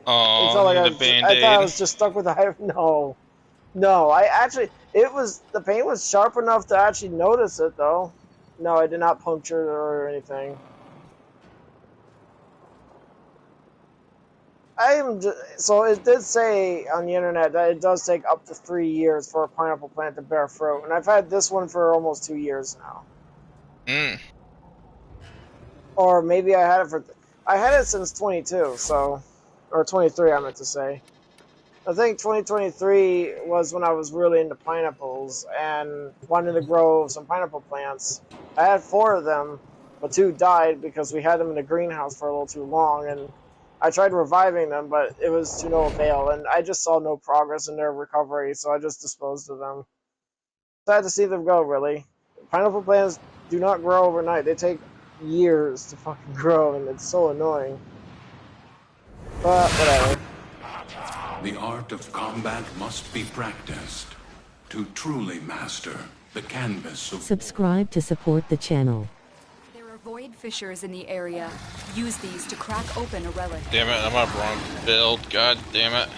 It Oh, felt like need a I thought I band-aid. was just stuck with the high. No, no. The paint was sharp enough to actually notice it though. No, I did not puncture it or anything. So it did say on the internet that it does take up to 3 years for a pineapple plant to bear fruit, and I've had this one for almost 2 years now. Mm. Or maybe I had it since 22, so, or 23 I meant to say. I think 2023 was when I was really into pineapples and wanted to grow some pineapple plants. I had 4 of them, but 2 died because we had them in the greenhouse for a little too long, and I tried reviving them, but it was to no avail, and I just saw no progress in their recovery, so I just disposed of them. Sad to see them go, really. Pineapple plants do not grow overnight. They take years to fucking grow, and it's so annoying. But whatever. The art of combat must be practiced to truly master the canvas of Subscribe to support the channel. There are void fissures in the area. Use these to crack open a relic. Damn it, I'm on wrong build. God damn it.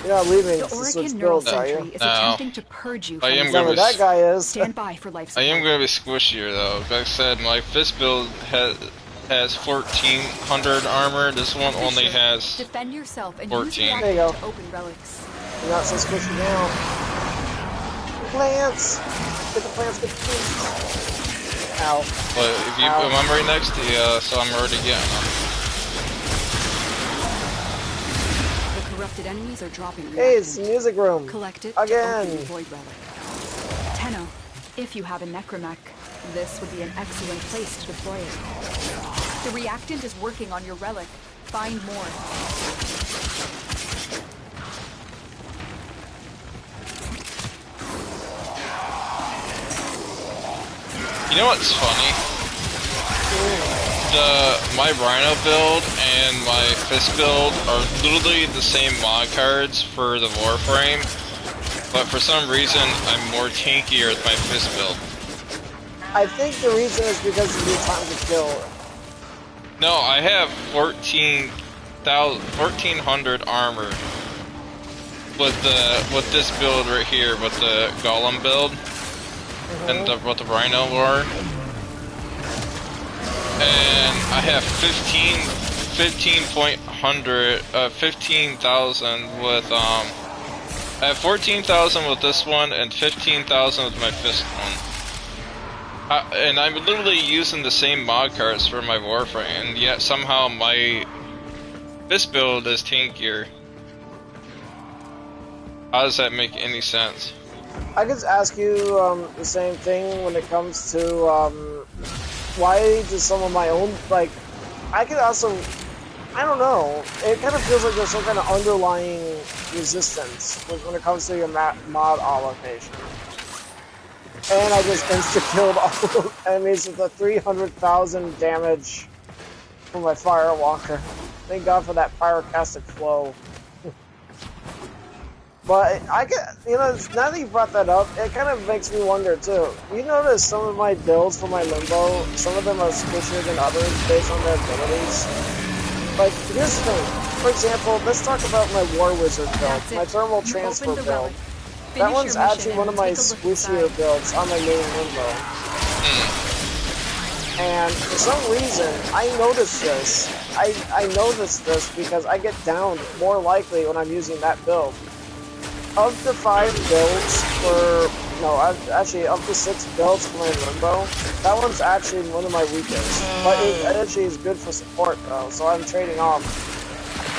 You're not leaving The to switch Oregon builds, are Neurosentry you? is No. attempting to purge you I from am the gonna Whoever that guy is. Stand by for life I support. am going to be squishier though. Like I said, my fist build has 1400 armor. This one only has Defend yourself and 14. use the There you go. to open relics. You're not so squishy now. Plants! Get the plants, get the plants. Ow. But if you, I'm right next to you, so I'm already getting them. The corrupted enemies are dropping Hey, it's the reactions. music room. Collect it Again. to open the void relic. Tenno, if you have a necromech, this would be an excellent place to deploy it. The reactant is working on your relic. Find more. You know what's funny? My Rhino build and my Fist build are literally the same mod cards for the Warframe, but for some reason I'm more tankier with my Fist build. I think the reason is because of your time to kill. No, I have 1400 armor with this build right here, with the Golem build and with the Rhino lore. And I have 15,000 with I have 14,000 with this one and 15,000 with my Fist one. And I'm literally using the same mod cards for my Warframe, and yet somehow my Fist build is tankier. How does that make any sense? I could ask you the same thing when it comes to why do some of my own, like, I could also, I don't know, it kind of feels like there's some kind of underlying resistance when it comes to your mod allocation. And I just insta-killed all those enemies with a 300,000 damage from my Firewalker. Thank God for that pyroclastic flow. But I get, you know, now that you brought that up, it kind of makes me wonder too. You notice some of my builds for my Limbo, some of them are squishier than others based on their abilities. Like, here's the thing. For example, let's talk about my War Wizard build, my Thermal Transfer build. That one's actually one of my squishier builds on my main Limbo. And for some reason, I noticed this. I noticed this because I get downed more likely when I'm using that build. Of the 5 builds for, no, actually of the 6 builds for my Limbo, that one's actually one of my weakest. But it actually is good for support though, so I'm trading off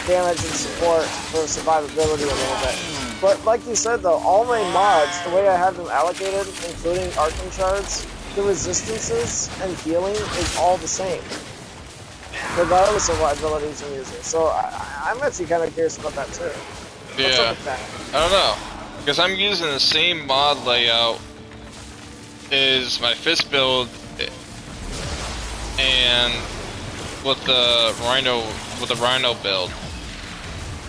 damage and support for survivability a little bit. But like you said though, all my mods, the way I have them allocated, including Arcane Shards, the resistances and healing is all the same, regardless of what abilities I'm using. So I'm actually kind of curious about that too. Yeah, I don't know, because I'm using the same mod layout as my Fist build, and with the Rhino build.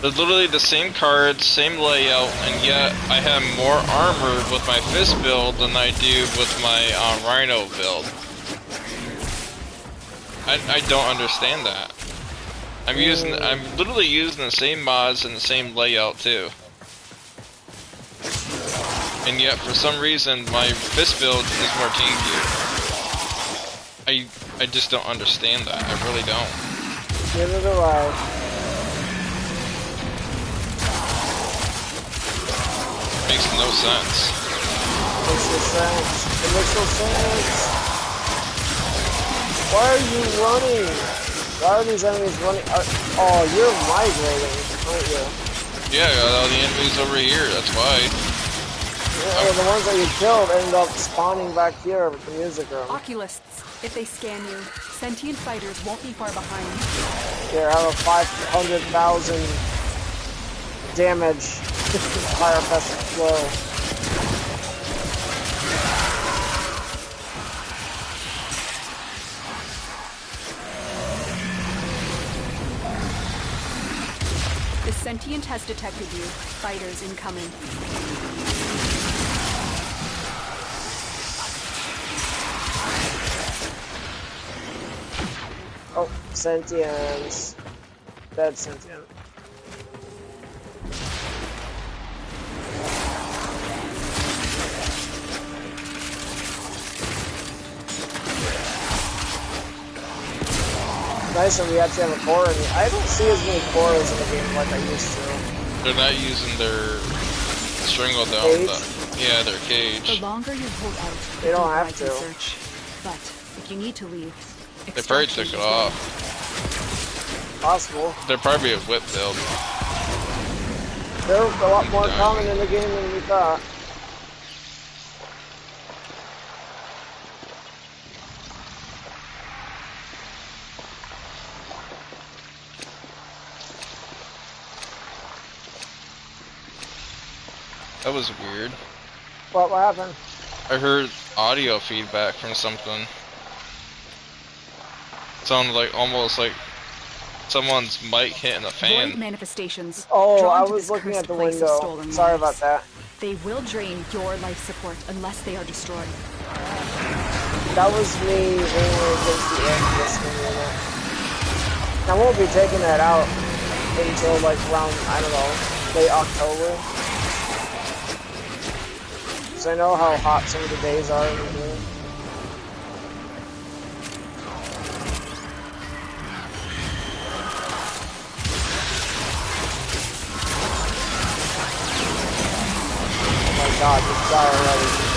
They're literally the same cards, same layout, and yet I have more armor with my Fist build than I do with my Rhino build. I don't understand that. I'm literally using the same mods and the same layout too. And yet, for some reason, my fist build is more tankier. I just don't understand that. I really don't. Neither do I. Makes no sense. Makes no sense. It makes no sense. Why are you running? Why are these enemies running? Oh, you're migrating, aren't you? Yeah, got all the enemies over here. That's why. Yeah, the ones that you killed end up spawning back here with the music room. Oculists, if they scan you, sentient fighters won't be far behind. Here, I have a 500,000 damage pyroplastic flow. The sentient has detected you. Fighters incoming. Oh, sentience. Dead sentient. Nice when we actually have a core in it. I don't see as many cores in the game like I used to. They're not using their strangle down. Yeah, their cage. The longer you hold out, They don't have I to. can search. But if you need to leave, They probably took it off. Possible. They're probably a whip build. They're a lot more common in the game than we thought. That was weird. What happened? I heard audio feedback from something. Sounded like almost like someone's mic hitting a Void fan. manifestations. Oh, drawn I to was this looking cursed at the place of window. stolen Sorry lives. about that. They will drain your life support unless they are destroyed. That was me leaning against the air conditioning unit. I won't be taking that out until like around, I don't know, late October. Because I know how hot some of the days are in the game. Oh my god, this guy already.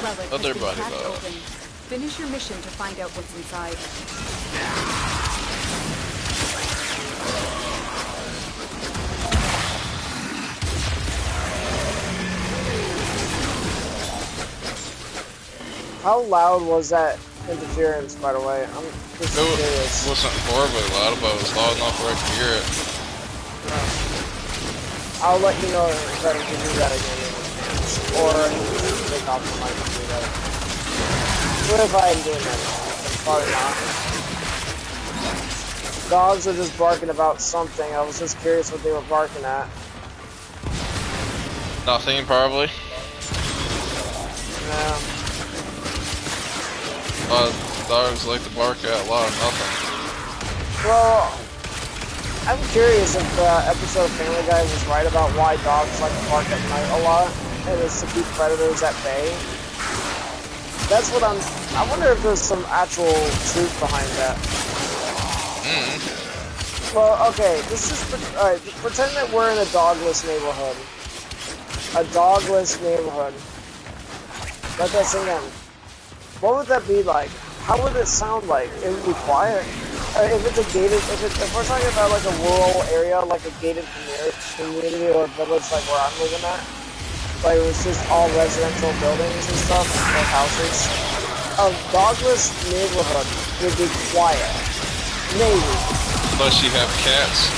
Relic Other has been body cracked bug. open. Finish your mission to find out what's inside. How loud was that interference, by the way? I'm just It curious. wasn't horribly loud, but it was loud enough where I could hear it. I'll let you know if I can do that again in advance. Or take off the mic and do that. What if I am doing that? Probably not. Dogs are just barking about something. I was just curious what they were barking at. Nothing, probably. Yeah. Dogs like to bark at a lot of nothing. Well, I'm curious if the episode of Family Guy was right about why dogs like to bark at night a lot, and it's to keep predators at bay. That's what I wonder if there's some actual truth behind that. Well, okay, this is alright. Pretend that we're in a dogless neighborhood. A dogless neighborhood. Let that sink in. What would that be like? How would it sound like? It would be quiet. If it's a gated, if we're talking about like a rural area, like a gated community or village, like where I'm living at, like it was just all residential buildings and stuff, like houses. A dogless neighborhood would be quiet. Maybe. Unless you have cats,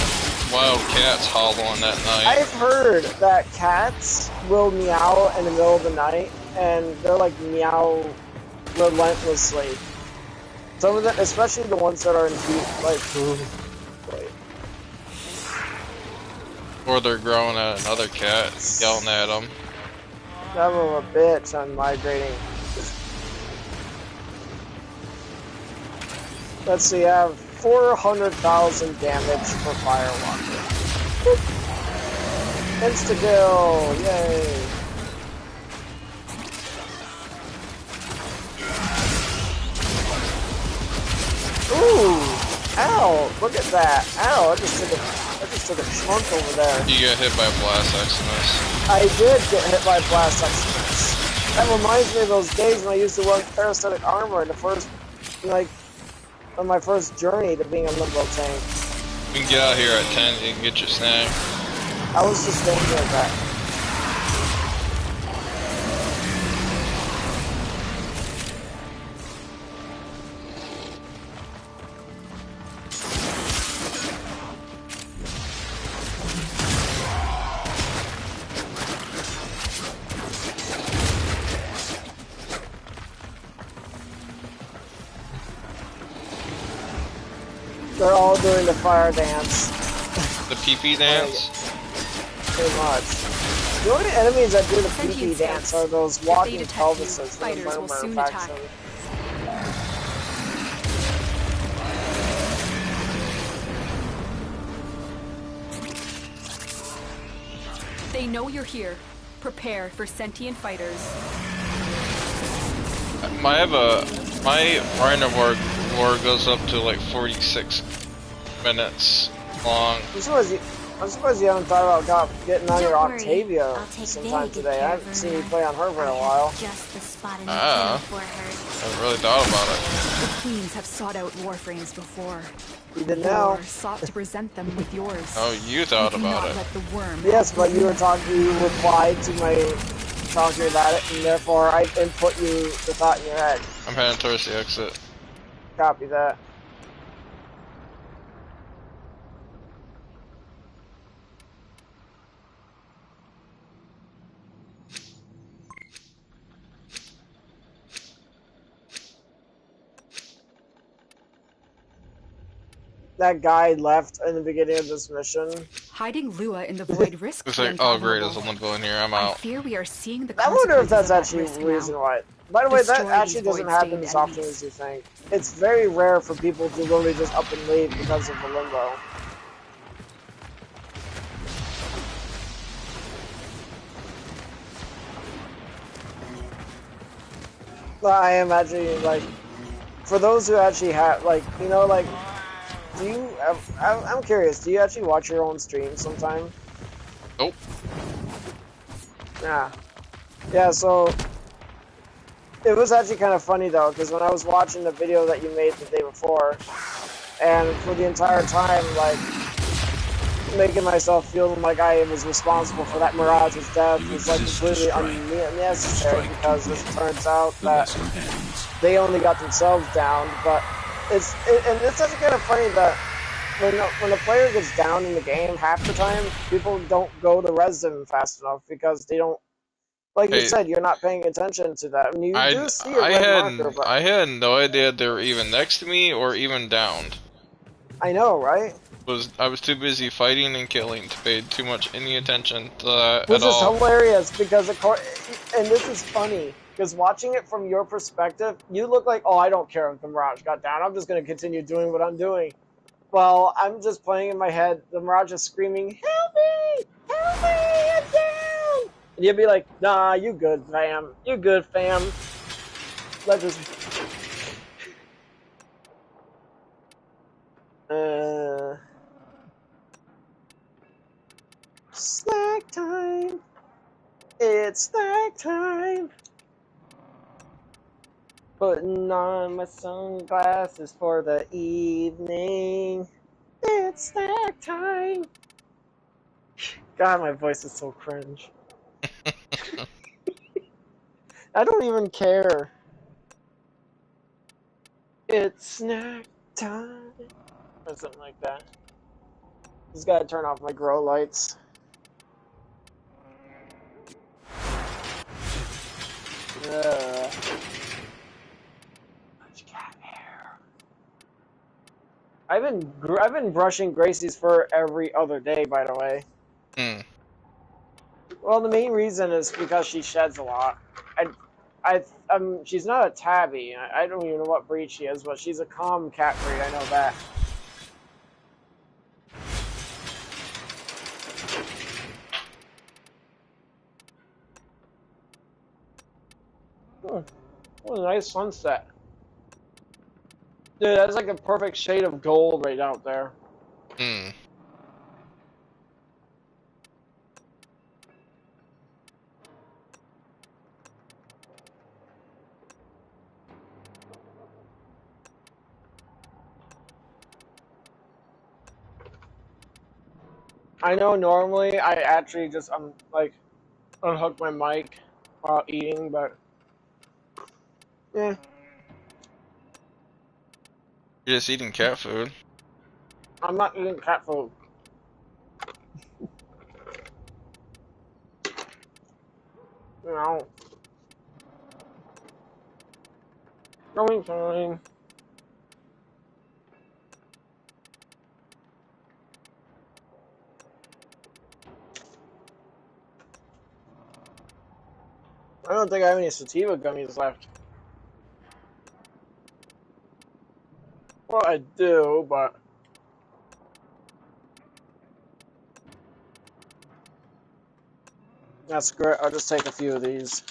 wild cats hollering at night. I've heard that cats will meow in the middle of the night, and they're like meow relentlessly. Some of them, especially the ones that are in heat, like, wait. Or they're growling at another cat, yelling at them. Son of a bitch, I'm migrating. Let's see, I have 400,000 damage for Firewalker. Insta-kill! Yay! Ooh! Ow! Look at that! Ow! I just took a chunk over there. You get hit by a blast Eximus. I did get hit by blast Eximus. That reminds me of those days when I used to run parasitic armor in the first, like, on my first journey to being a limbo tank. You can get out here at 10, you can get your snack. I was just thinking of that. They're all doing the fire dance. The pee-pee dance? Pretty much. The only enemies that do the pee-pee dance are those walking pelvises from the Murmur faction. They know you're here. Prepare for sentient fighters. My random war goes up to like 46 minutes long. I'm surprised you haven't thought about getting on your Octavia sometime today. I haven't seen you play on her for a while. I haven't really thought about it. The queens have sought out Warframes before. You did now. Or sought to present them with yours. Oh, you thought about it. Let the worm Yes, but you replied to my talking about it, and therefore I input the thought in your head. I'm heading towards the exit. Copy that. That guy left in the beginning of this mission. Hiding Lua in the void risks. It's like, oh great, there's a limbo in here, I'm I out. fear we are seeing the I wonder if that's consequences actually of that the reason risk why. By the way, that Destroy actually these doesn't void-stained happen as often enemies. as you think. It's very rare for people to literally just up and leave because of the limbo. Well, I imagine, like, for those who actually have, like, you know, like, do you, I'm curious, do you actually watch your own streams sometime? Nope. Yeah. Yeah, so, it was actually kind of funny, though, because when I was watching the video that you made the day before, and for the entire time, like, making myself feel like I was responsible for that Mirage's death was, like, completely unnecessary, because it turns out that they only got themselves down, but it's actually kind of funny that when a player gets down in the game, half the time, people don't go to res them fast enough, because they don't, like you said, you're not paying attention to that. I mean, you do see a red marker, but I had no idea they were even next to me or even downed. I know, right? I was too busy fighting and killing to pay too much any attention to that Which at all. is hilarious, because and this is funny, because watching it from your perspective, you look like, oh, I don't care if the Mirage got down, I'm just going to continue doing what I'm doing. Well, I'm just playing in my head, the Mirage is screaming, help me! Help me! I'm down! And you'd be like, nah, you good, fam. You good, fam. Let's just... Snack time. It's snack time. Putting on my sunglasses for the evening. It's snack time. God, my voice is so cringe. I don't even care. It's snack time. Or something like that. Just gotta turn off my grow lights. Much cat hair. I've been brushing Gracie's fur every other day, by the way. Hmm. Well, the main reason is because she sheds a lot. She's not a tabby. I don't even know what breed she is, but she's a calm cat breed. I know that. What a nice sunset. Dude, that's like a perfect shade of gold right out there. Hmm. I know normally I actually just like unhook my mic while eating, but yeah. You're just eating cat food. I'm not eating cat food. You know. Going time. I don't think I have any sativa gummies left. Well, I do, but that's great. I'll just take a few of these.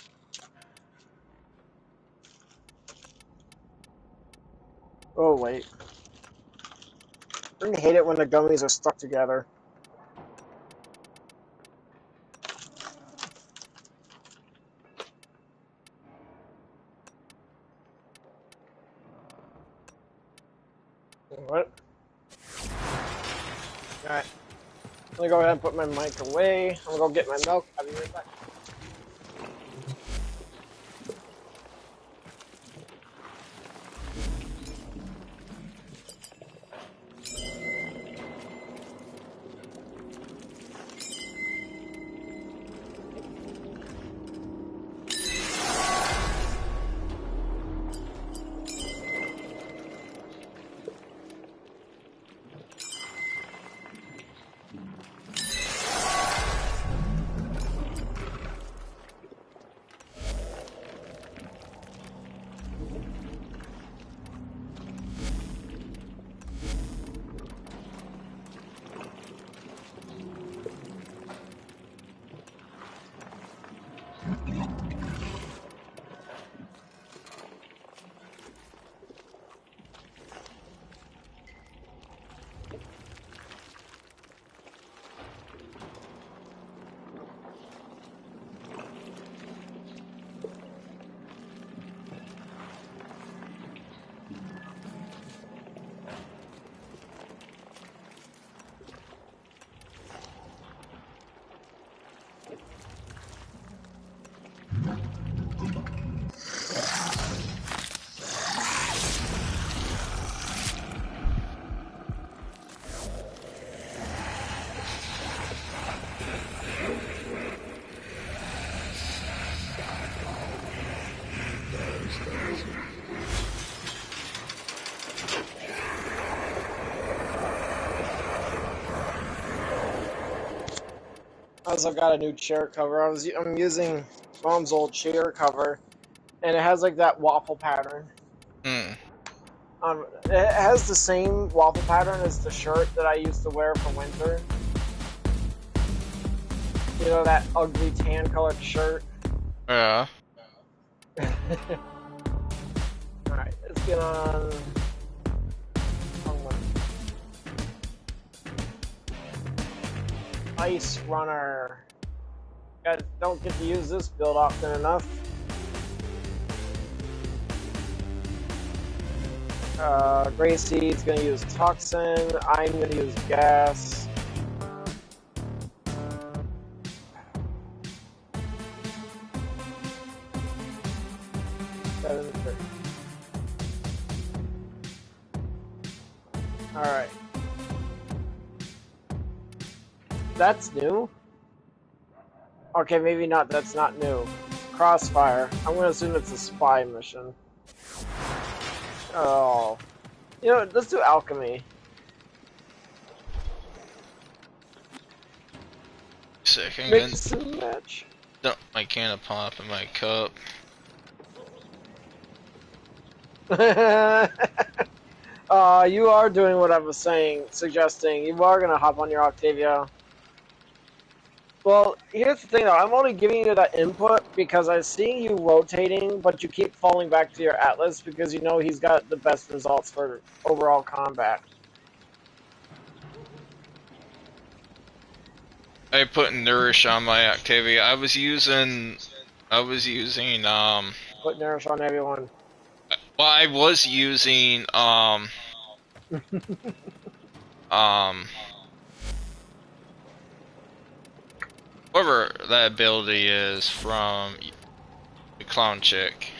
Oh, wait. I hate it when the gummies are stuck together. What? Alright. I'm gonna go ahead and put my mic away. I'm gonna go get my milk. I'll be right back. I also got a new chair cover. I'm using Mom's old chair cover, and it has like that waffle pattern. Hmm. It has the same waffle pattern as the shirt that I used to wear for winter. You know, that ugly tan colored shirt. Yeah. Alright, let's get on. Ice Runner. Guys don't get to use this build often enough. Gracie's gonna use Toxin. I'm gonna use Gas. Alright. That's new? Okay, maybe not. That's not new. Crossfire. I'm gonna assume it's a spy mission. Oh. You know, let's do Alchemy. Second, Mix and match. dump my can of pop in my cup. You are doing what I was saying, suggesting. You are gonna hop on your Octavia. Well, here's the thing though, I'm only giving you that input because I'm seeing you rotating, but you keep falling back to your Atlas because you know he's got the best results for overall combat. I put Nourish on my Octavia. I was using, Put Nourish on everyone. well, I was using, whatever that ability is from the clown chick.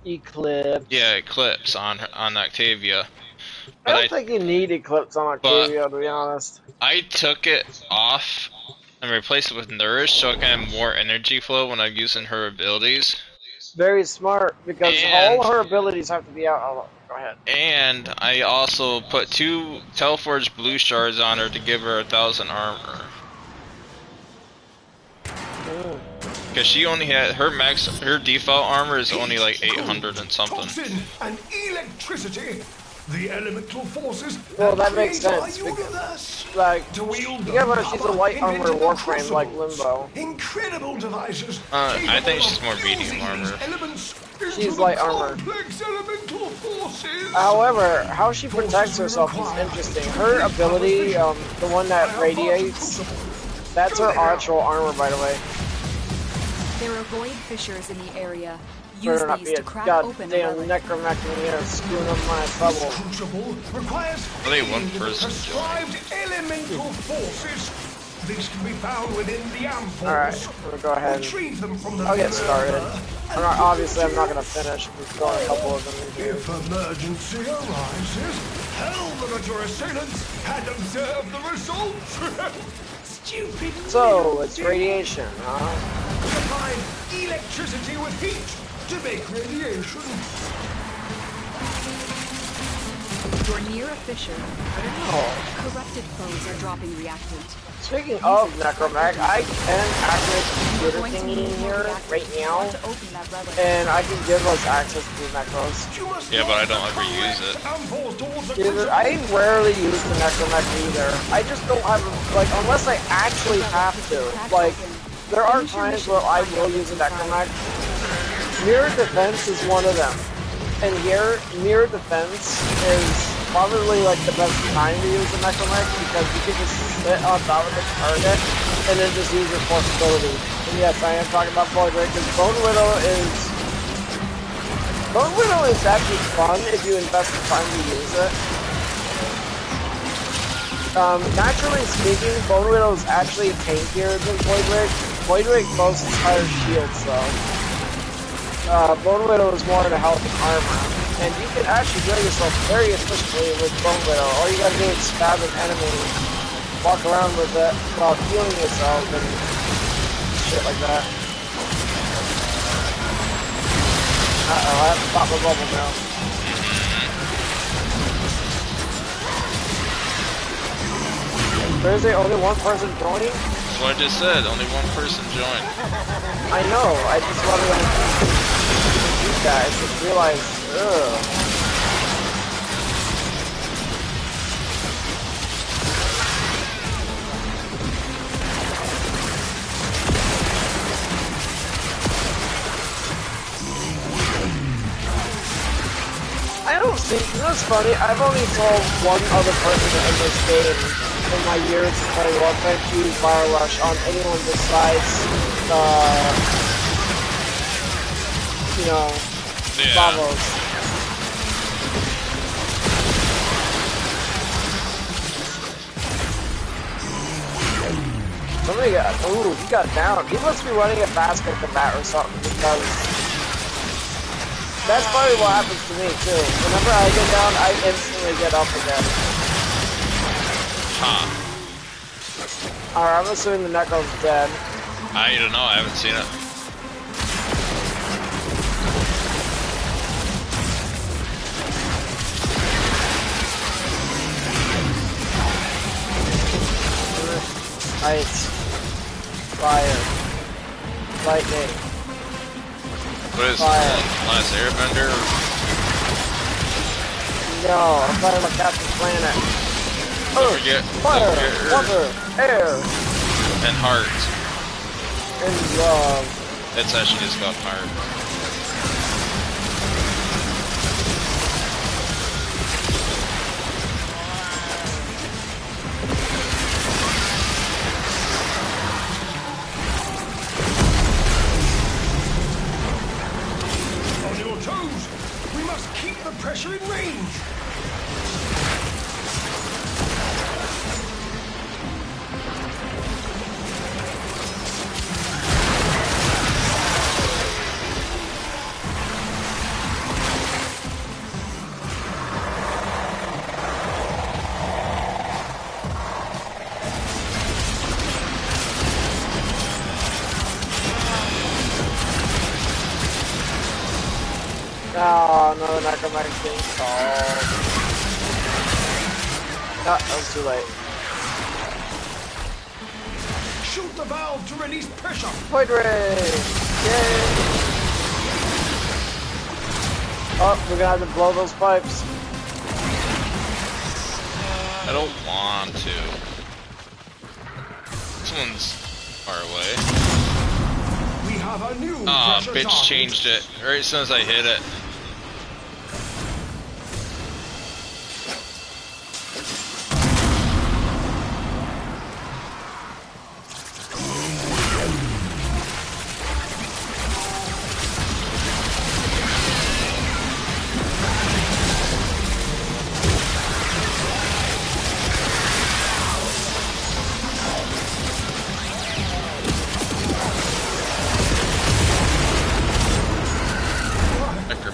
Eclipse. Yeah, Eclipse on Octavia. I don't think you need Eclipse on Octavia, to be honest. I took it off and replaced it with Nourish so I can have more energy flow when I'm using her abilities. Very smart, because all her abilities have to be out. Oh, go ahead. And I also put 2 Telforged blue shards on her to give her 1,000 armor. Because she only had her default armor is only like 800 and something. Toxin and electricity. The elemental forces. Well, that makes sense. Because, like, she's a light armor Warframe like Limbo. Incredible devices. I think she's more medium armor. She's light armor. However, how she protects herself is interesting. Her ability, the one that radiates, that's her actual armor, by the way. There are void fissures in the area. Use Better not these be to a crack open the goddamn relic. necromancer here screwing up my bubble. Are they one person? Prescribed elemental forces. These can be found within the amphoras. Alright, I'm gonna go ahead Retrieve them from the I'll get started. Obviously, I'm not gonna finish. I'm throwing a couple of them in here. If emergency arises, hurl them at your assailants and observe the results. Stupid. So, it's radiation, huh? Combine electricity with heat to make radiation. You're near a fissure. Oh. Corrupted foes are dropping reactant. Speaking of Necromag, I can activate the computer thingy in here right now, and I can give us access to the Necros. Yeah, but I don't ever use it. I rarely use the Necromag either. I just don't have, like, unless I actually have to. Like, there are times where I will use a Necromag. Mirror Defense is one of them. And here, Mirror Defense is probably like the best time to use the Necromag because you can just sit on top of the target and then just use your force ability. And yes, I am talking about Void Ray because Bone Widow is actually fun if you invest the time to use it. Naturally speaking, Bone Widow is actually tankier than Void Ray. Void Ray boasts higher shields though. Bone Widow is more into health and armor. And you can actually heal yourself very efficiently with Bone Widow. All you gotta do is stab an enemy, walk around with it while healing yourself and shit like that. Uh-oh, I have to pop my bubble now. Thursday, only one person joining? That's what I just said, only one person joined. I know, I just wanted to you guys just realize, ugh. I don't see, you know what's funny? I've only told one other person in this game in my years of playing Warframe to use Fire Rush on anyone besides, you know, Bravos. Somebody got, ooh, he got down. He must be running a basket combat or something, because that's probably what happens to me too. Whenever I get down, I instantly get up again. Huh. Alright, I'm assuming the Necro's dead. I don't know, I haven't seen it. Ice. Fire. Lightning. What is Fire. Last Airbender? No, I'm talking about Captain Planet. Don't forget, Fire, water, air, and heart. and love. It's actually just got heart. On your toes! We must keep the pressure in range! Oh, no, Necromag's being stalled. No, that was too late. Shoot the valve to release pressure! Point ray! Yay! Oh, we're gonna have to blow those pipes. I don't want to. This one's far away. We have a new Ah, pressure bitch target. changed it right as soon as I hit it.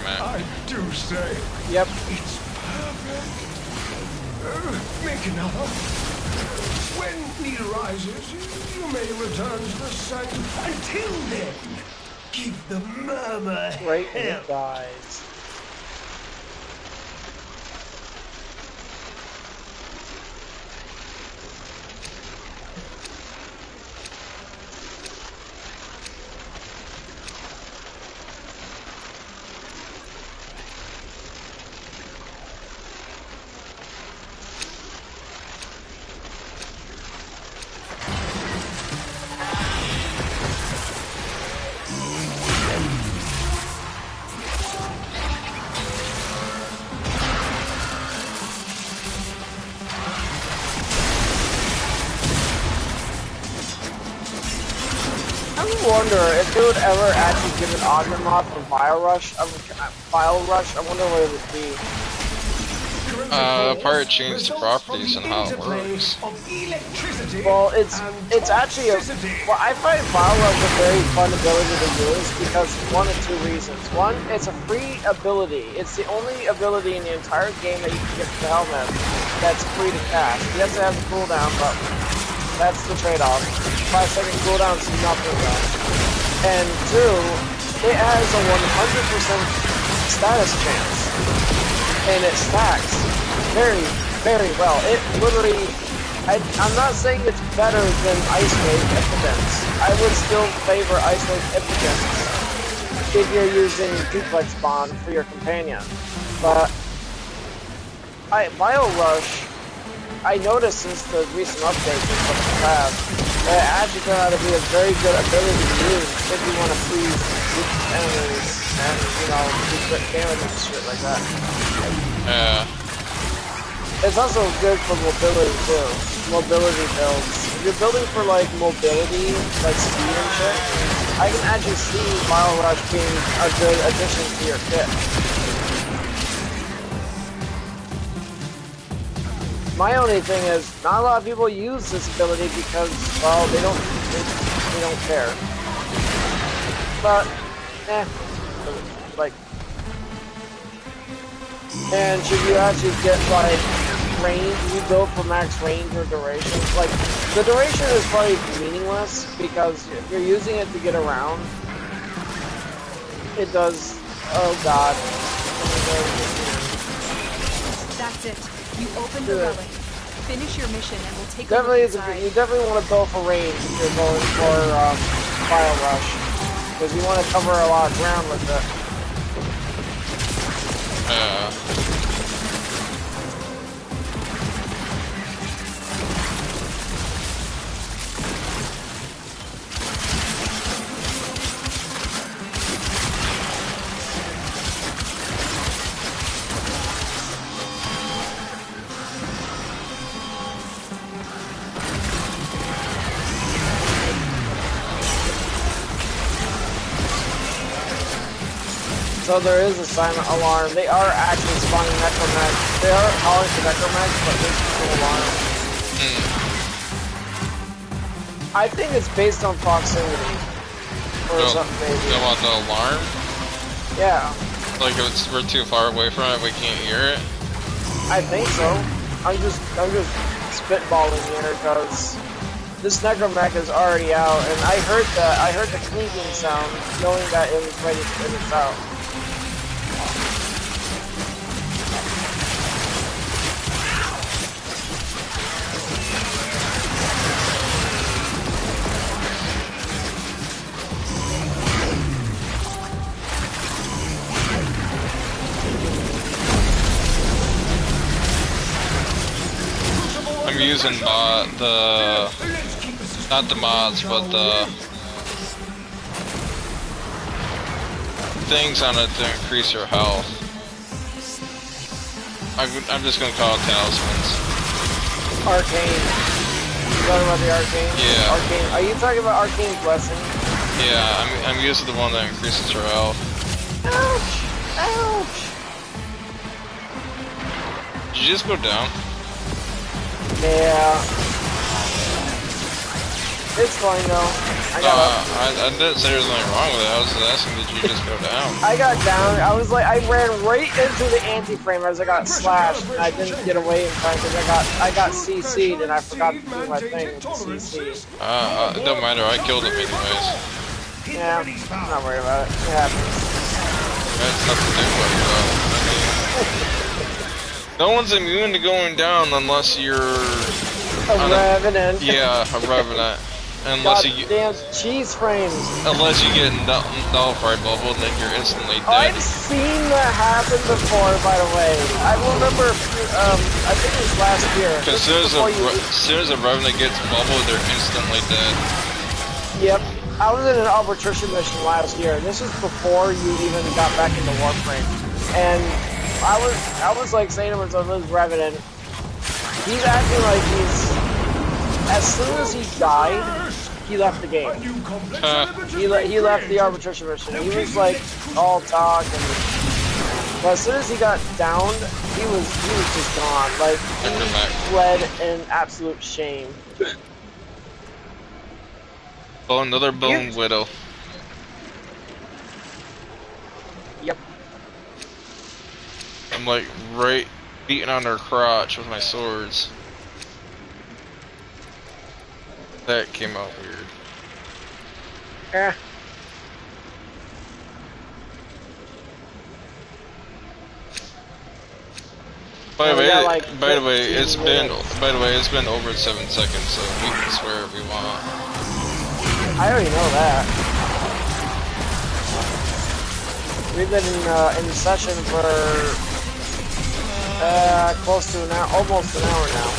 I do say, Yep. it's perfect. Make another. When need arises, you may return to the site. Until then, give the murmur Right in hell. the eyes. I wonder if they would ever actually give an augment mod from Fire Rush. I wonder what it would be. Part change the properties and how it works. Well, it's actually a. Well, I find Fire Rush a very fun ability to use because one of two reasons. One, it's a free ability. It's the only ability in the entire game that you can get from the helmet that's free to cast. Yes, it has a cooldown, but that's the trade-off. 5-second cooldown is nothing though. And two, it has a 100% status chance, and it stacks very, very well. It literally, I'm not saying it's better than Ice Wave Impotence. I would still favor Ice Wave Impotence if you're using Duplex Bond for your companion. But Bio Rush, I noticed since the recent updates and stuff like that, it actually turned out to be a very good ability to use if you want to freeze enemies and, you know, do quick damage and shit like that. It's also good for mobility too. mobility builds. If you're building for like mobility, like speed and shit, I can actually see Bile Rush being a good addition to your kit. My only thing is, not a lot of people use this ability because, well, they don't care. But, like, and should you actually get like range, you go for max range or duration. Like, the duration is probably meaningless because if you're using it to get around, it does. Oh God. That's it. You open the relic. Finish your mission and we'll take Definitely a is look a, inside. you definitely want to build for range if you're going for Bile Rush, because you want to cover a lot of ground with it. So there is a silent alarm. They are actually spawning necromags. They are calling for necromags, but there's no alarm. I think it's based on proximity. Or something maybe. You want the alarm? Yeah. Like if we're too far away from it, we can't hear it? I think so. I'm just spitballing here because this necromech is already out, and I heard the clinking sound, knowing that it was ready to spit its out. I'm using not the mods, but the things on it to increase your health. I'm just gonna call it talismans. Arcane. You talking about the arcane? Yeah. Arcane. Are you talking about arcane blessing? Yeah, I'm using the one that increases your health. Ouch! Ouch! Did you just go down? Yeah. It's fine though. I got up. I didn't say there was anything wrong with it. I was just asking, did you just go down? I got down. I was like, I ran right into the anti-frame as I got slashed, and I didn't get away in time because I got CC'd and I forgot to do my thing with the CC. It don't matter. I killed him anyways. Yeah, I'm not worried about it. It happens. That's nothing to do with it though. No one's immune to going down unless you're A revenant. Yeah, a revenant. Unless you damn cheese frames. Unless you get nullified bubble, then you're instantly dead. I've seen that happen before, by the way. I remember, I think it was last year. Because as soon as a revenant gets bubbled, they're instantly dead. Yep. I was in an arbitration mission last year, and this was before you even got back into Warframe. And I was like saying to myself, this revenant, he's acting like as soon as he died, he left the game. He left the arbitration mission. He was like all talk, but as soon as he got downed, he was just gone. Like he fled in absolute shame. Oh, another bone widow. Yep. I'm like right beating on her crotch with my swords. That came out weird. Eh. By the way, it's been over 7 seconds, so we can swear if we want. I already know that. We've been in session for close to an hour, almost an hour now.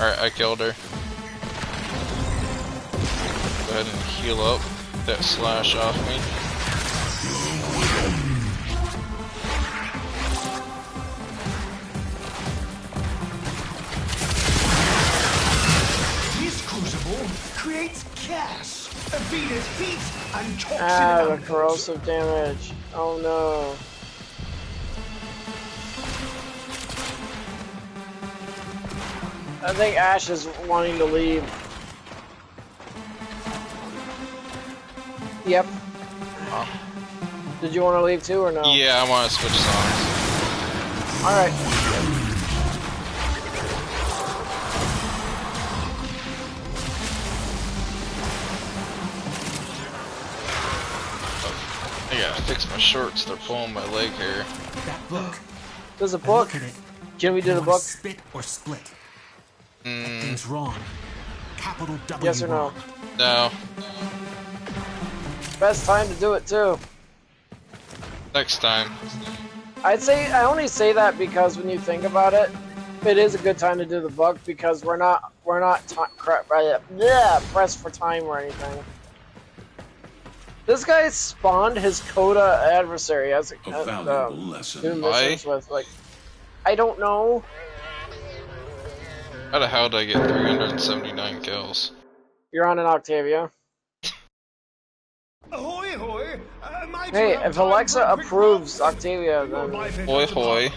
Alright, I killed her. Go ahead and heal up that slash off me. creates gas, feed it heat and toxin Ah, the amounts. corrosive damage. Oh no. I think Ash is wanting to leave. Yep. Oh. Did you want to leave too or no? Yeah, I want to switch songs. Alright. I gotta fix my shorts, they're pulling my leg hair. That book. There's a I book. Look at it. Can we do the You book? wanna spit or split. That thing's wrong. Capital W. Yes or no? wrong. No. Best time to do it too. Next time. I'd say I only say that because when you think about it, it is a good time to do the book because we're not pressed for time or anything. This guy spawned his Coda adversary as A valuable lesson. do missions with. Like, I don't know. How the hell did I get 379 kills? You're on an Octavia. Ahoy, hoy! Hey, if Alexa approves Octavia, then Hoi hoi.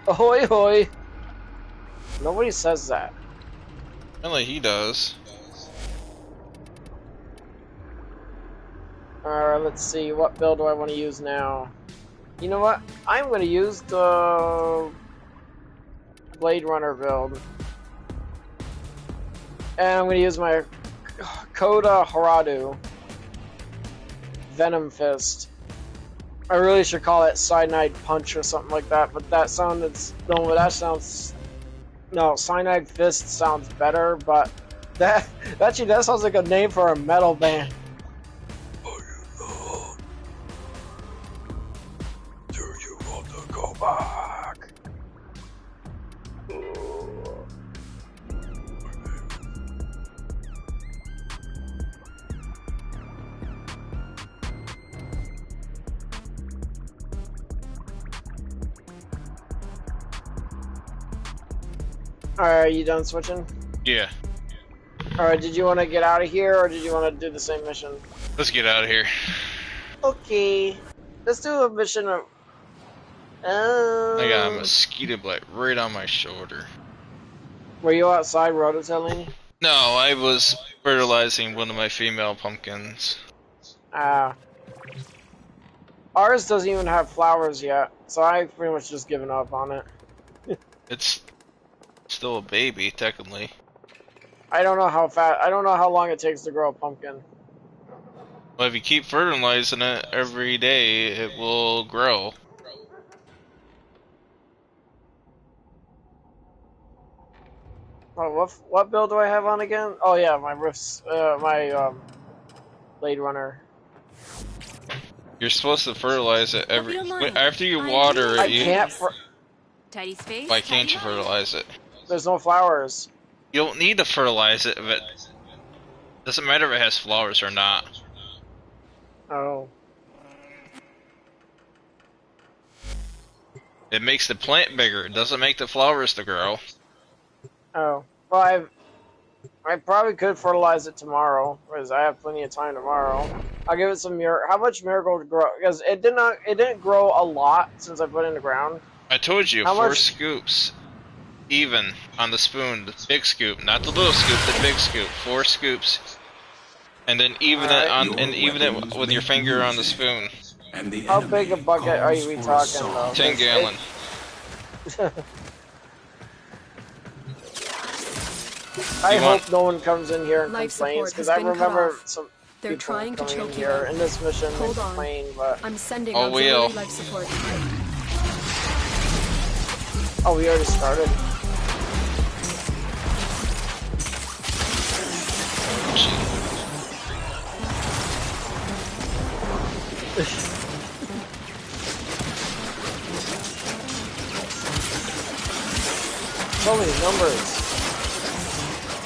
ahoy hoy. Nobody says that. Only he does. Alright, let's see. What build do I want to use now? You know what? I'm going to use the Blade Runner build. And I'm going to use my Coda Haradu Venom Fist. I really should call it Cyanide Punch or something like that, but that sounds... No, Cyanide Fist sounds better, but that sounds like a name for a metal band. Do you want to go back? Alright, are you done switching? Yeah. Alright, did you want to get out of here or did you want to do the same mission? Let's get out of here. Okay. Let's do a mission of... I got a mosquito bite right on my shoulder. Were you outside rototilling? No, I was fertilizing one of my female pumpkins. Ah. Ours doesn't even have flowers yet, so I've pretty much just given up on it. It's still a baby, technically. I don't know how long it takes to grow a pumpkin. Well, if you keep fertilizing it every day, it will grow. Oh, what build do I have on again? Oh yeah, my Rifts, Blade Runner. You're supposed to fertilize it every... Hope you don't mind. after you water I it, can't. Tidy space. why can't tidy you mind. fertilize it? There's no flowers. You don't need to fertilize it if it... doesn't matter if it has flowers or not. Oh. It makes the plant bigger, it doesn't make the flowers to grow. Oh. Well, I probably could fertilize it tomorrow, because I have plenty of time tomorrow. I'll give it some how much marigold grow? Because it didn't grow a lot since I put it in the ground. I told you, How 4 much- scoops. Even on the spoon, the big scoop, not the little scoop, the big scoop. 4 scoops. And then even it on, and even it with your finger on the spoon. And the How big a enemy bucket are calls we for talking assault. about? 10 gallon. I You hope want- no one comes in here and Life complains, support because has I been cut remember off. some They're people trying to coming in choke you here out. in this mission and Hold on. complain, but... I'm sending Oh, we auxiliary will. life support. Oh, we already started. So many numbers.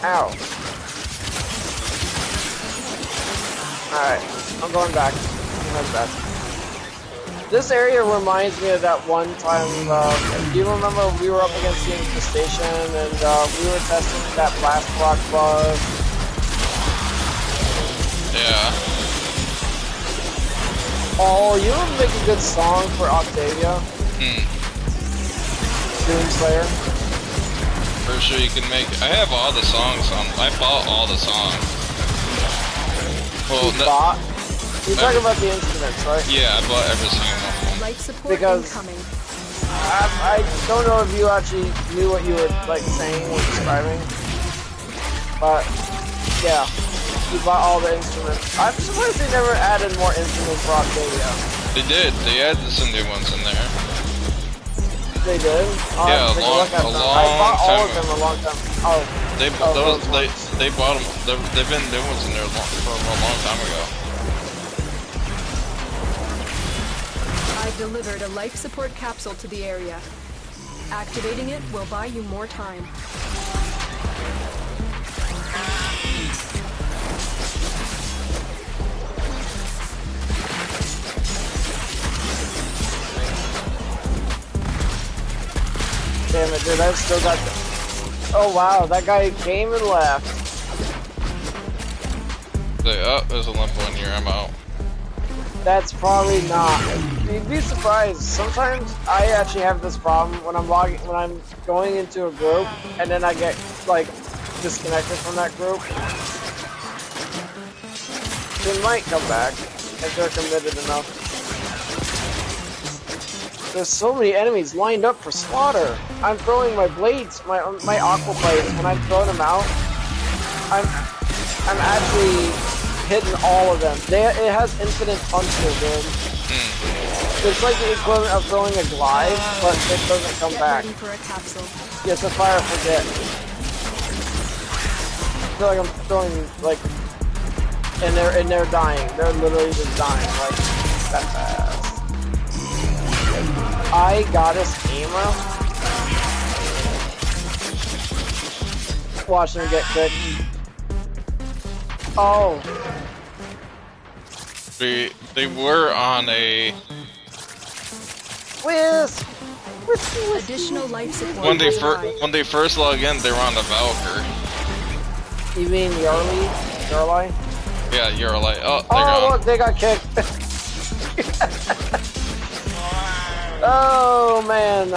Ow. Alright, I'm going back. I'm heading back. This area reminds me of that one time, do you remember we were up against the infestation and we were testing that blast rock bug Yeah. Oh, you would make a good song for Octavia. Doomslayer. For sure you can make. I have all the songs on. I bought all the songs. Well, You bought? You're talking about the instruments, right? Yeah, I bought every single one. Life support Because incoming. I don't know if you actually knew what you were like saying or describing, but yeah, you bought all the instruments. I'm surprised they never added more instruments for Octavia. They did. They added some new ones in there. They did? Yeah, I bought all of them a long time. Oh. They bought them. They've been new ones in there for a long time ago. I've delivered a life support capsule to the area. Activating it will buy you more time. Damn it, dude, I've still got the... Oh wow, that guy came and left. There's a limbo in here, I'm out. That's probably not. You'd be surprised. Sometimes I actually have this problem when I'm going into a group and then I get like disconnected from that group. They might come back if they're committed enough. There's so many enemies lined up for slaughter. I'm throwing my blades, my aqua blades. When I throw them out, I'm actually hitting all of them. It has infinite punches, dude. It's like the equivalent of throwing a glide, but it doesn't come back. Ready for a capsule. Yes, a fire forget. I feel like I'm throwing like, and they're dying. They're literally just dying like that fast. I got a schemer. Watch them get kicked. Oh. They were on a... Whisk! Additional life support. When they first log in, they were on the Valkyr. You mean Yarly? Yeah, you're like, oh, they're Oh, gone. look, they got kicked. Oh man.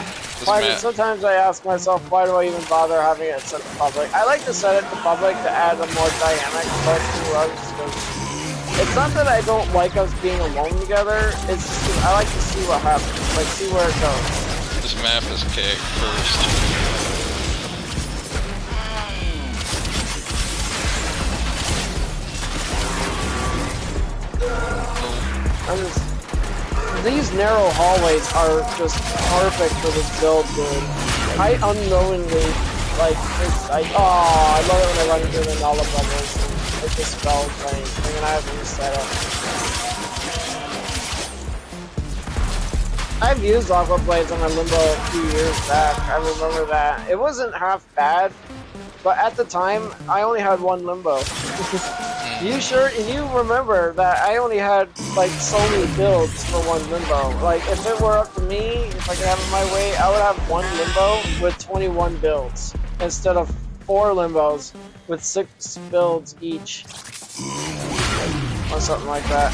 Sometimes I ask myself, why do I even bother having it set to public? I like to set it to public to add a more dynamic part to us. It's not that I don't like us being alone together, it's just that I like to see what happens, like see where it goes. This map is cake first. These narrow hallways are just perfect for this build, dude. I unknowingly, like, I love it when I run through the Nala bubbles and it just spells things, and then I have to reset it. I've used Aqua Blades on my Limbo a few years back, I remember that. It wasn't half bad, but at the time, I only had one Limbo. You remember that I only had like so many builds for one Limbo. Like if it were up to me, if I could have it my way, I would have one Limbo with 21 builds instead of 4 Limbos with 6 builds each. Or something like that.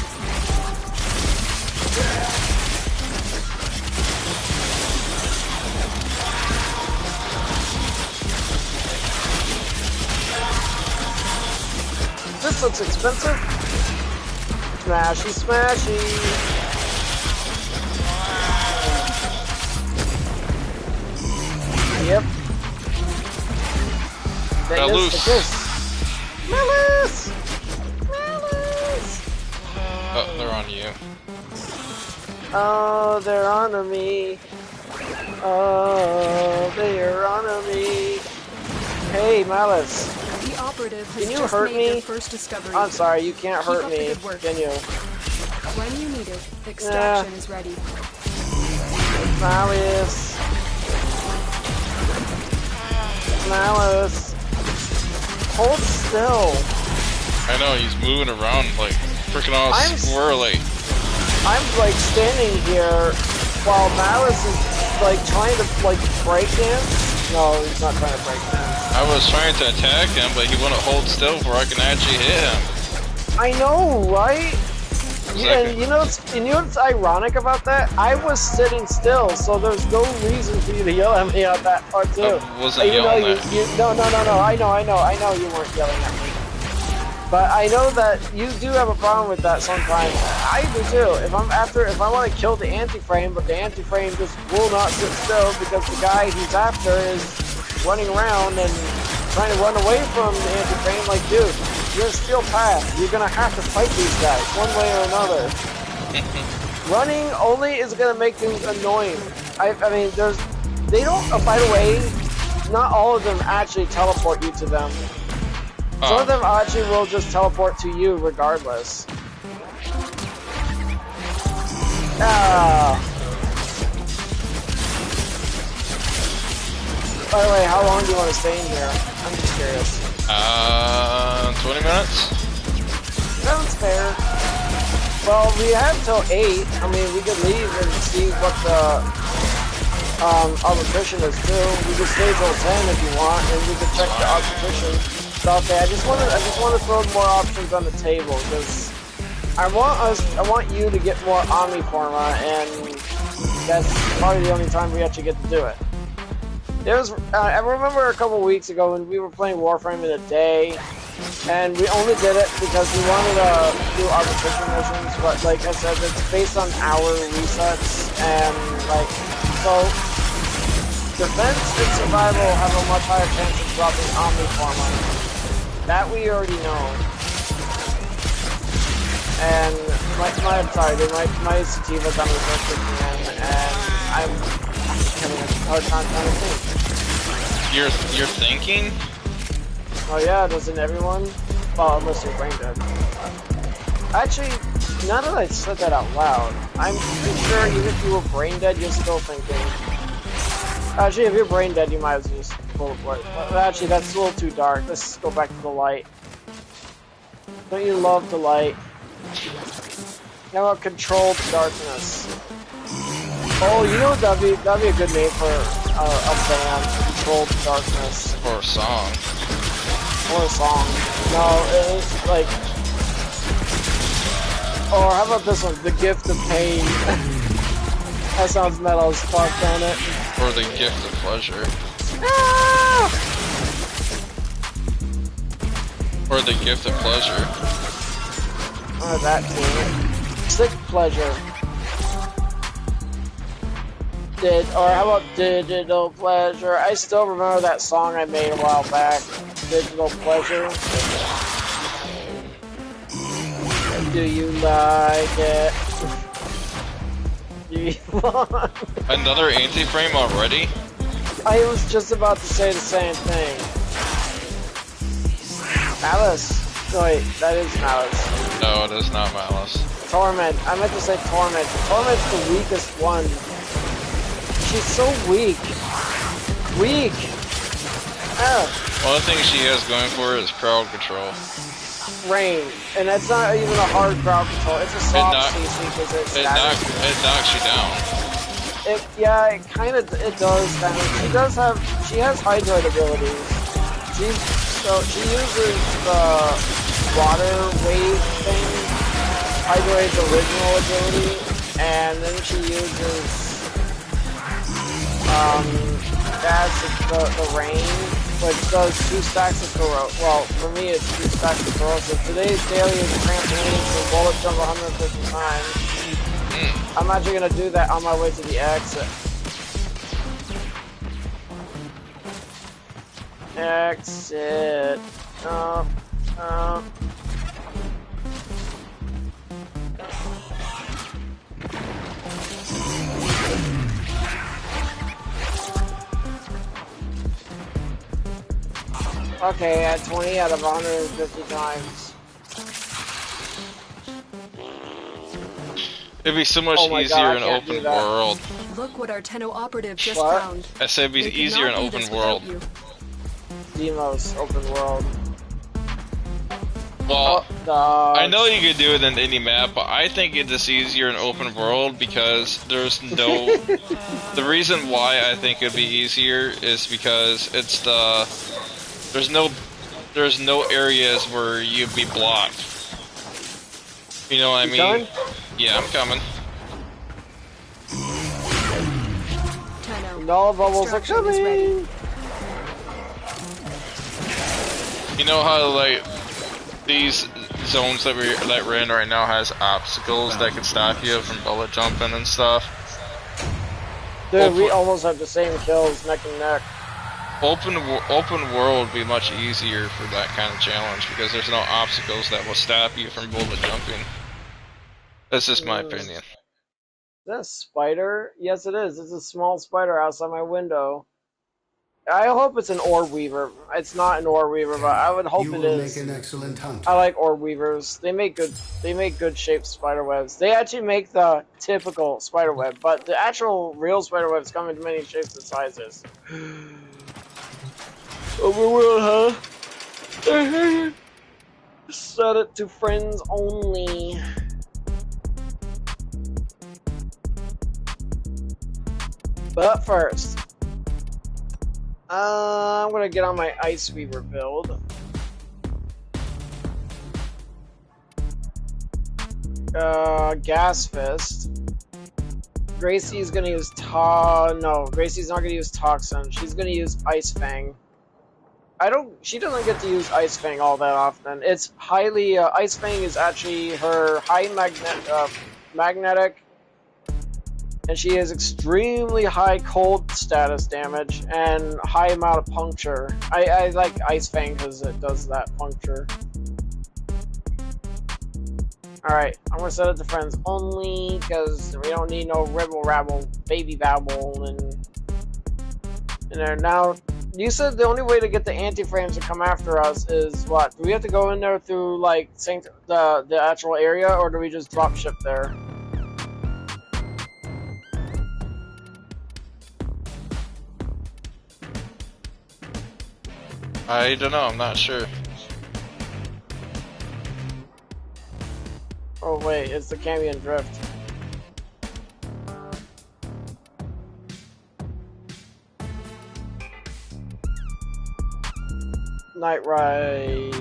This looks expensive. Smashy, smashy. Yep. Malice. Malice! Oh, they're on you. Oh, they're on me. Oh, they're on me. Hey, Malice. The operative has Can you just hurt made me? their first discovery. I'm sorry, you can't Keep hurt up the me. good work. Can you? When you need it, extraction is ready. Malice. Malice. Hold still. I know, he's moving around like freaking all squirrely. I'm like standing here while Malice is like trying to like break dance. No, he's not trying to break dance. I was trying to attack him, but he wouldn't hold still before I can actually hit him. I know, right? Exactly. And you know what's ironic about that? I was sitting still, so there's no reason for you to yell at me on that part too. I wasn't Even though yelling at you. no, I know you weren't yelling at me. But I know that you do have a problem with that sometimes. I do too. If I want to kill the anti-frame, but the anti-frame just will not sit still because the guy he's after is running around and trying to run away from the anti-frame, like, dude, you're a steel path. You're gonna have to fight these guys one way or another. Running only is gonna make things annoying. I mean, they don't. Oh, by the way, not all of them actually teleport you to them. Some of them actually will just teleport to you regardless. By the way, how long do you want to stay in here? I'm just curious. 20 minutes? Sounds fair. Well, we have till 8. I mean, we could leave and see what the arbitration is too. We could stay till 10 if you want, and we could check the arbitration. So, okay, I just want to throw more options on the table because I want you to get more Omniforma, and that's probably the only time we actually get to do it. I remember a couple weeks ago when we were playing Warframe in a day, and we only did it because we wanted to do arbitration missions, but like I said, it's based on hour resets, and like, so defense and survival have a much higher chance of dropping Omniforma. That we already know. And my Sativa got me first again, and I'm having a hard time trying to think. You're thinking? Oh yeah, doesn't everyone? Well, unless you're brain dead. Actually, now that I said that out loud, I'm pretty sure even if you were brain dead, you're still thinking. Actually, if you're brain dead, you might as well just pull it away. But actually, that's a little too dark. Let's go back to the light. Don't you love the light? How about controlled darkness? Oh, you know that'd be a good name for a band. Controlled darkness. Or a song. Or a song. No, it's like. Or how about this one? The Gift of Pain. That sounds metal as fuck, don't it? Or the Gift of Pleasure. Ah! Or the Gift of Pleasure. Or that too. Sick Pleasure. Or how about Digital Pleasure? I still remember that song I made a while back. Digital Pleasure. Do you like it? Do you want? Another anti-frame already? I was just about to say the same thing. Malice. No, wait, that is Malice. No, it is not Malice. Torment. I meant to say Torment. Torment's the weakest one. She's so weak. Weak. One thing she has going for it is crowd control. Rain. And it's not even a hard crowd control. It's a soft CC because it knocks you down. It does. She has Hydroid abilities. She uses the water wave thing, Hydroid's original ability, and then she uses the rain, which does 2 stacks of corrosive. Well, for me it's 2 stacks of corrosive. Today's daily is trampoline for bullet jump 150 times. I'm actually gonna do that on my way to the exit. Exit. Okay, at 20 out of 150 times. It'd be so much easier in open world. Look what our Tenno operative just found. I said it'd be easier in open world. Demos, open world. Well, I know you could do it in any map, but I think it's just easier in open world because there's no... The reason why I think it'd be easier is because it's there's no areas where you'd be blocked. You know what I You mean? coming? Yeah, I'm coming. Tenno. No bubbles are Extraction is ready. coming. You know how like these zones that we're in right now has obstacles that can stop you from bullet jumping and stuff. Dude, we almost have the same kills, neck and neck. Open world would be much easier for that kind of challenge because there's no obstacles that will stop you from bullet jumping. That's just my opinion. Is that a spider? Yes, it is. It's a small spider outside my window. I hope it's an orb weaver. It's not an orb weaver, but I would hope You it will is. make an excellent hunter. I like orb weavers. They make good shaped spider webs. They actually make the typical spider web, but the actual real spider webs come in many shapes and sizes. Overworld, huh? Set it to friends only. But first, I'm gonna get on my Ice Weaver build. Gas Fist. Gracie's gonna use no, Gracie's not gonna use Toxin. She's gonna use Ice Fang. She doesn't get to use Ice Fang all that often. It's highly, Ice Fang is actually her high magnetic, and she has extremely high cold status damage and high amount of puncture. I like Ice Fang because it does that puncture. Alright, I'm gonna set it to friends only because we don't need no ribble rabble, baby babble, and there. Now, you said the only way to get the anti-frames to come after us is what? Do we have to go in there through like the actual area, or do we just drop ship there? I don't know, I'm not sure. Oh wait, it's the Camion Drift. Night Ride.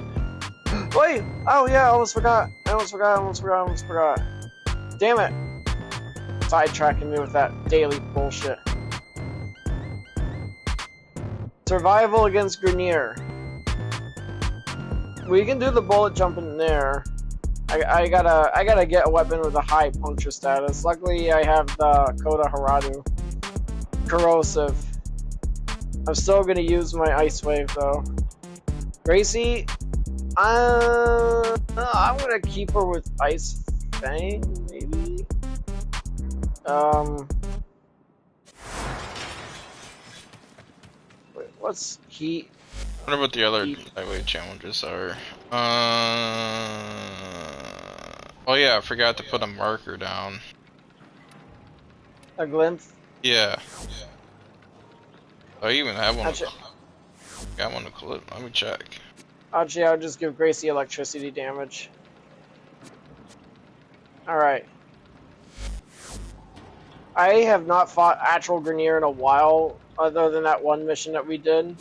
Wait! Oh yeah, I almost forgot. I almost forgot. Damn it! Sidetracking me with that daily bullshit. Survival against Grenier. We can do the bullet jump in there. I gotta get a weapon with a high puncture status. Luckily, I have the Koda Haradu. Corrosive. I'm still gonna use my Ice Wave though. Gracie, I'm gonna keep her with Ice Fang, maybe. Wait, what's heat? I wonder what the other lightweight challenges are. Oh yeah, I forgot to put a marker down. A glimpse? Yeah. I even have one. Actually, Got one to clip. Let me check. Actually, I'll just give Gracie electricity damage. Alright. I have not fought actual Grenier in a while, other than that one mission that we did.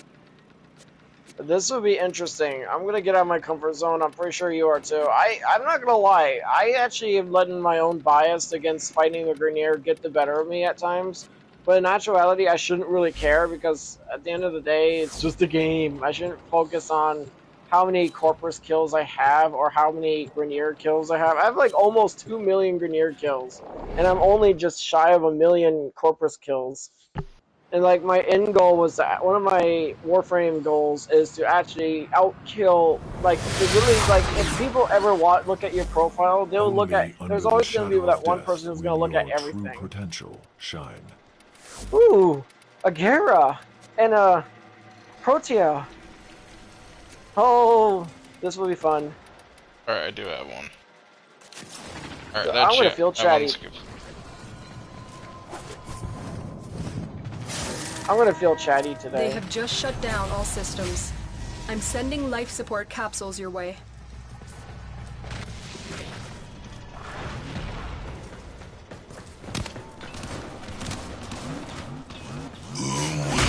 But this will be interesting. I'm gonna get out of my comfort zone. I'm pretty sure you are too. I'm not gonna lie. I actually am letting my own bias against fighting the Grenier get the better of me at times. But in actuality, I shouldn't really care because at the end of the day, it's just a game. I shouldn't focus on how many Corpus kills I have or how many Grenier kills I have. I have like almost 2 million Grenier kills, and I'm only just shy of 1 million Corpus kills. And like my end goal was that one of my Warframe goals is to actually outkill, like, literally, like, if people ever look at your profile, they'll look at, there's always going to be that one person who's going to look at everything. Potential shine. Ooh, a Gera and a Protea. Oh, this will be fun. Alright, I do have one. Alright, I'm gonna feel chatty. I'm gonna feel chatty today. They have just shut down all systems. I'm sending life support capsules your way.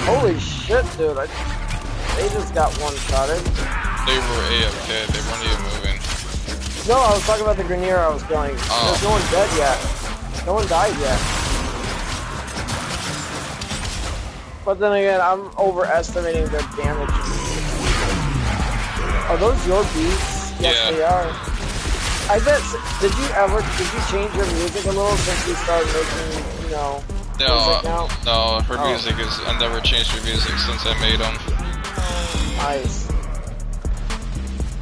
Holy shit, dude. They just got one-shotted. They were AFK, they weren't even moving. No, I was talking about the Grenier I was killing. There's no one dead yet. No one died yet. But then again, I'm overestimating their damage. Are those your beats? Yes, Yeah. they are. I bet. Did you change your music a little since you started making, you know, music now? No, her music is. I never changed her music since I made them. Nice.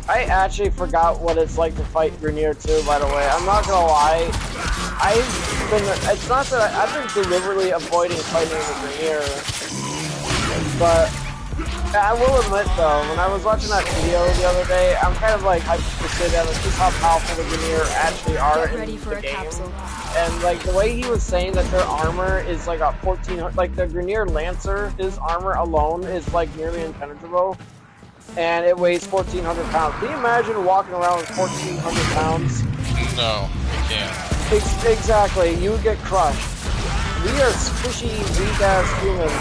I actually forgot what it's like to fight Grenier too, by the way. I'm not gonna lie. It's not that I've been deliberately avoiding fighting the Grenier, but I will admit though, when I was watching that video the other day, I'm kind of like hyped at just how powerful the Grenier actually are in the game. Capsule. And like the way he was saying that their armor is like a 1400, like the Grenier Lancer, his armor alone is like nearly impenetrable. And it weighs 1,400 pounds. Can you imagine walking around with 1,400 pounds? No, I can't. Exactly, you would get crushed. We are squishy, weak-ass humans.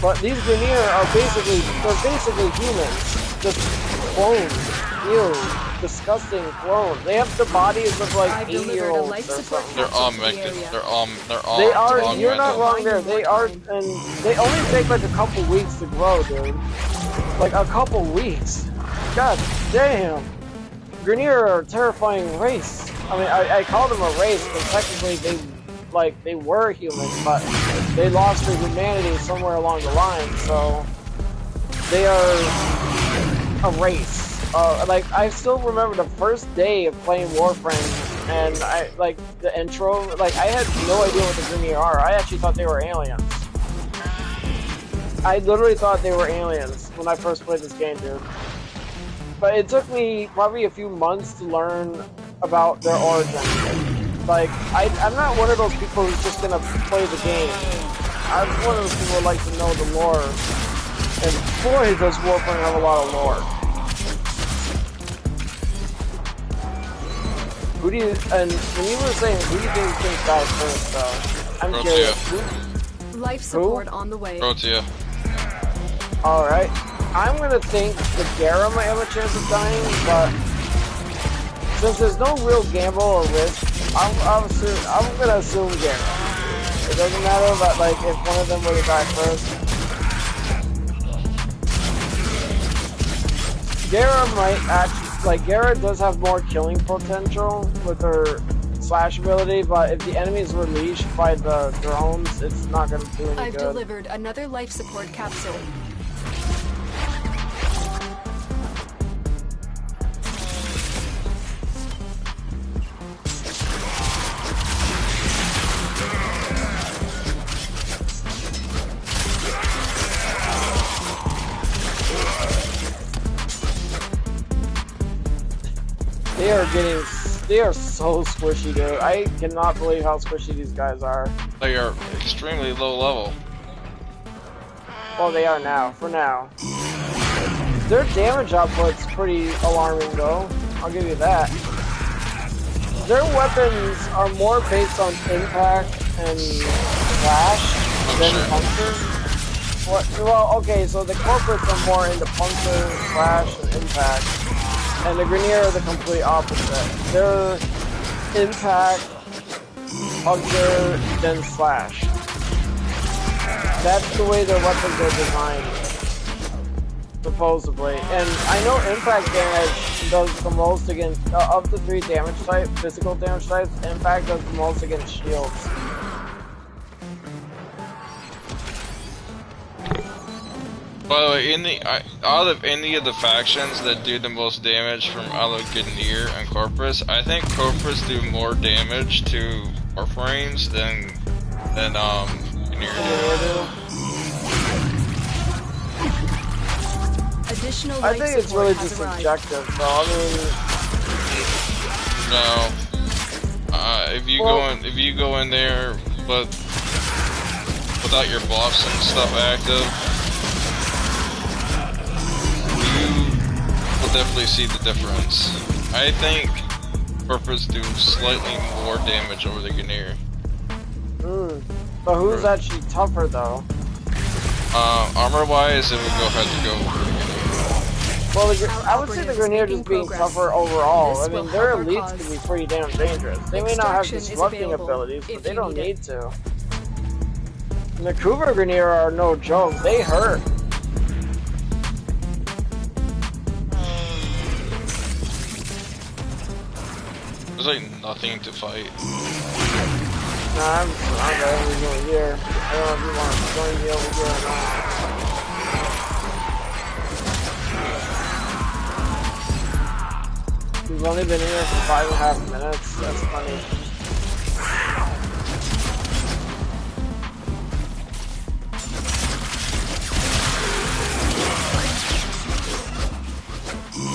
But these Grenier are basically humans. Just clones. Ew. Disgusting clones. They have the bodies of like 80-year-olds or something. They're all mechanized. They're all. They are. You're not wrong there. They are, and they only take like a couple weeks to grow, dude. Like a couple weeks. God damn. Grenier are a terrifying race. I mean, I call them a race, but technically they were humans, but they lost their humanity somewhere along the line. So they are a race. Like I still remember the first day of playing Warframe, and I like the intro. Like I had no idea what the Grenier are. I actually thought they were aliens. I literally thought they were aliens when I first played this game, dude. But it took me probably a few months to learn about their origin. Like, I'm not one of those people who's just gonna play the game. I'm one of those people who like to know the lore. And boy, does Warframe have a lot of lore. Who do you, and when you were saying, who do you think died first, though? I'm curious. Life support on the way. Protea. Alright. I'm gonna think the Gara might have a chance of dying, but since there's no real gamble or risk, I'm gonna assume Gara. It doesn't matter, but like if one of them were to die first. Gara might actually, like Gara does have more killing potential with her slash ability, but if the enemies were leashed by the drones, it's not gonna do any I've good. delivered another life support capsule. They are so squishy, dude. I cannot believe how squishy these guys are. They are extremely low level. Well, they are now, for now. Their damage output's pretty alarming, though. I'll give you that. Their weapons are more based on impact and flash than puncture. Well, okay, so the corporates are more into puncture, flash, and impact. And the Grenier are the complete opposite. They're impact, puncture, then slash. That's the way their weapons are designed, supposedly. And I know impact damage does the most against, of the three damage types, physical damage types, impact does the most against shields. By the way, out of any of the factions that do the most damage from Grenier and Corpus, I think Corpus do more damage to Warframes than Grenier do. Additional I think it's really just subjective, so I mean. No. If you go in there, but without your buffs and stuff active, you'll definitely see the difference. I think Corpus do slightly more damage over the Grenier. But who's actually tougher though? Armor wise, it would have to go for the Grenier. Well, Our I would say the operative is Grineer making just being progress. tougher overall. This I mean, will their help our elites can cause. be pretty damn dangerous. They may not have Extraction is disrupting available abilities, but if they you don't need it. need to. And the Kuva Grineer are no joke. They hurt. There's like nothing to fight. Nah, I'm over here. I don't know if you want to join me over here or not. We've only been in here for 5.5 minutes. That's funny.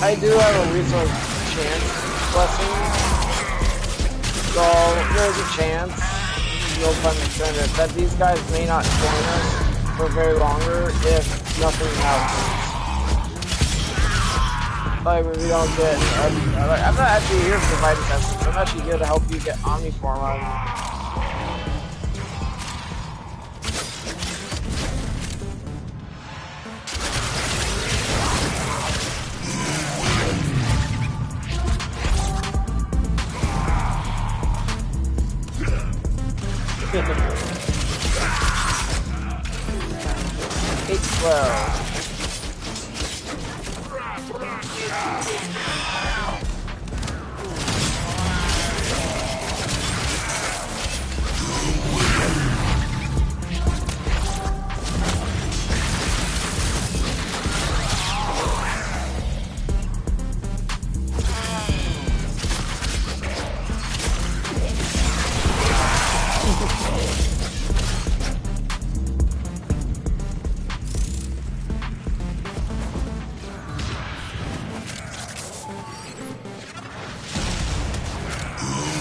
I do have a resource chance blessing, so there's a chance, no pun intended, that these guys may not join us for very longer if nothing happens. Like, if we don't get, I'm not actually here for fighting sessions, I'm actually here to help you get Omniform out. It's 12.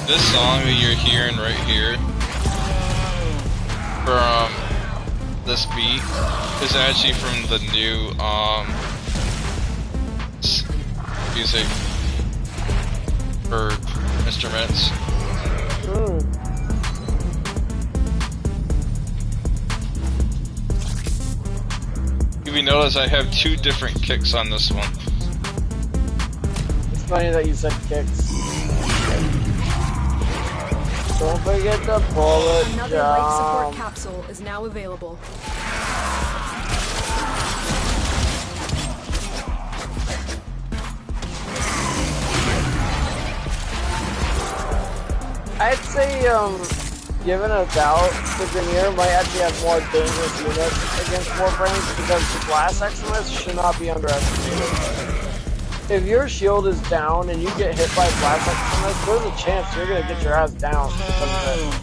This song that you're hearing right here from this beat is actually from the new music for instruments. If you notice, I have 2 different kicks on this one. It's funny that you said kicks. Don't forget the bullet Another life support jump. capsule is now available. I'd say, given a doubt, the Grineer might actually have more dangerous units against Warframes because the Blast Excellence should not be underestimated. If your shield is down and you get hit by Blast Excellence, there's a chance you're going to get your ass down because of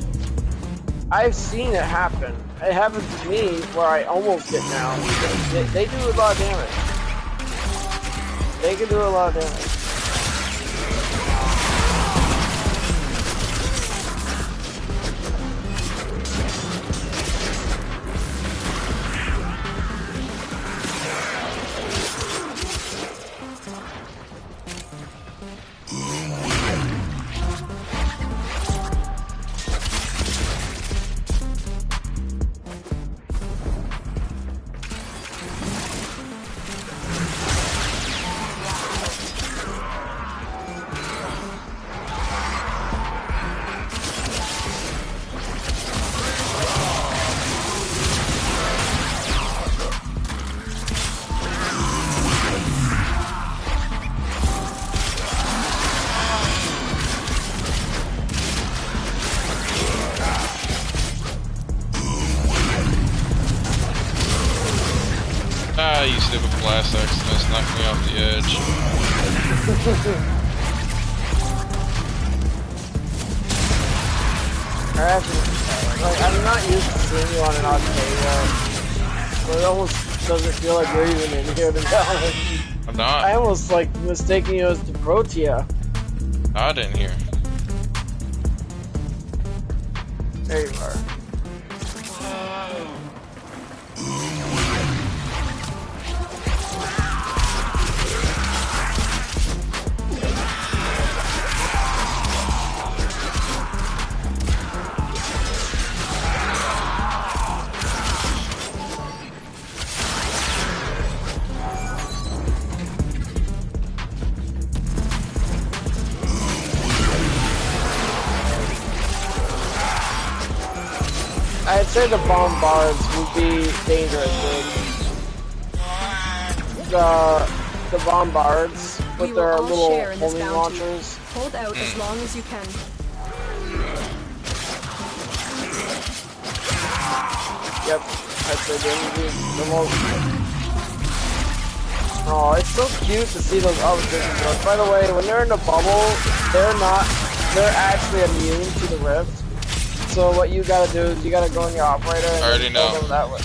it. I've seen it happen. It happened to me where I almost get down. They do a lot of damage. They can do a lot of damage. Ah, you stupid Blast Excellence knocked me off the edge. I'm not used to seeing you on an Octavia, so it almost doesn't feel like you're even in here to be honest. I'm not. I almost like mistaking you as the Protea. Not in here. There you are. say the bombards would be dangerous, dude. The bombards We with will their all little share in this homing bounty. launchers. Hold out as long as you can. Yep, that's the most. Oh, it's so cute to see those other things. By the way, when they're in the bubble, they're actually immune to the rift. So what you gotta do is you gotta go in your operator and I already know. go that way.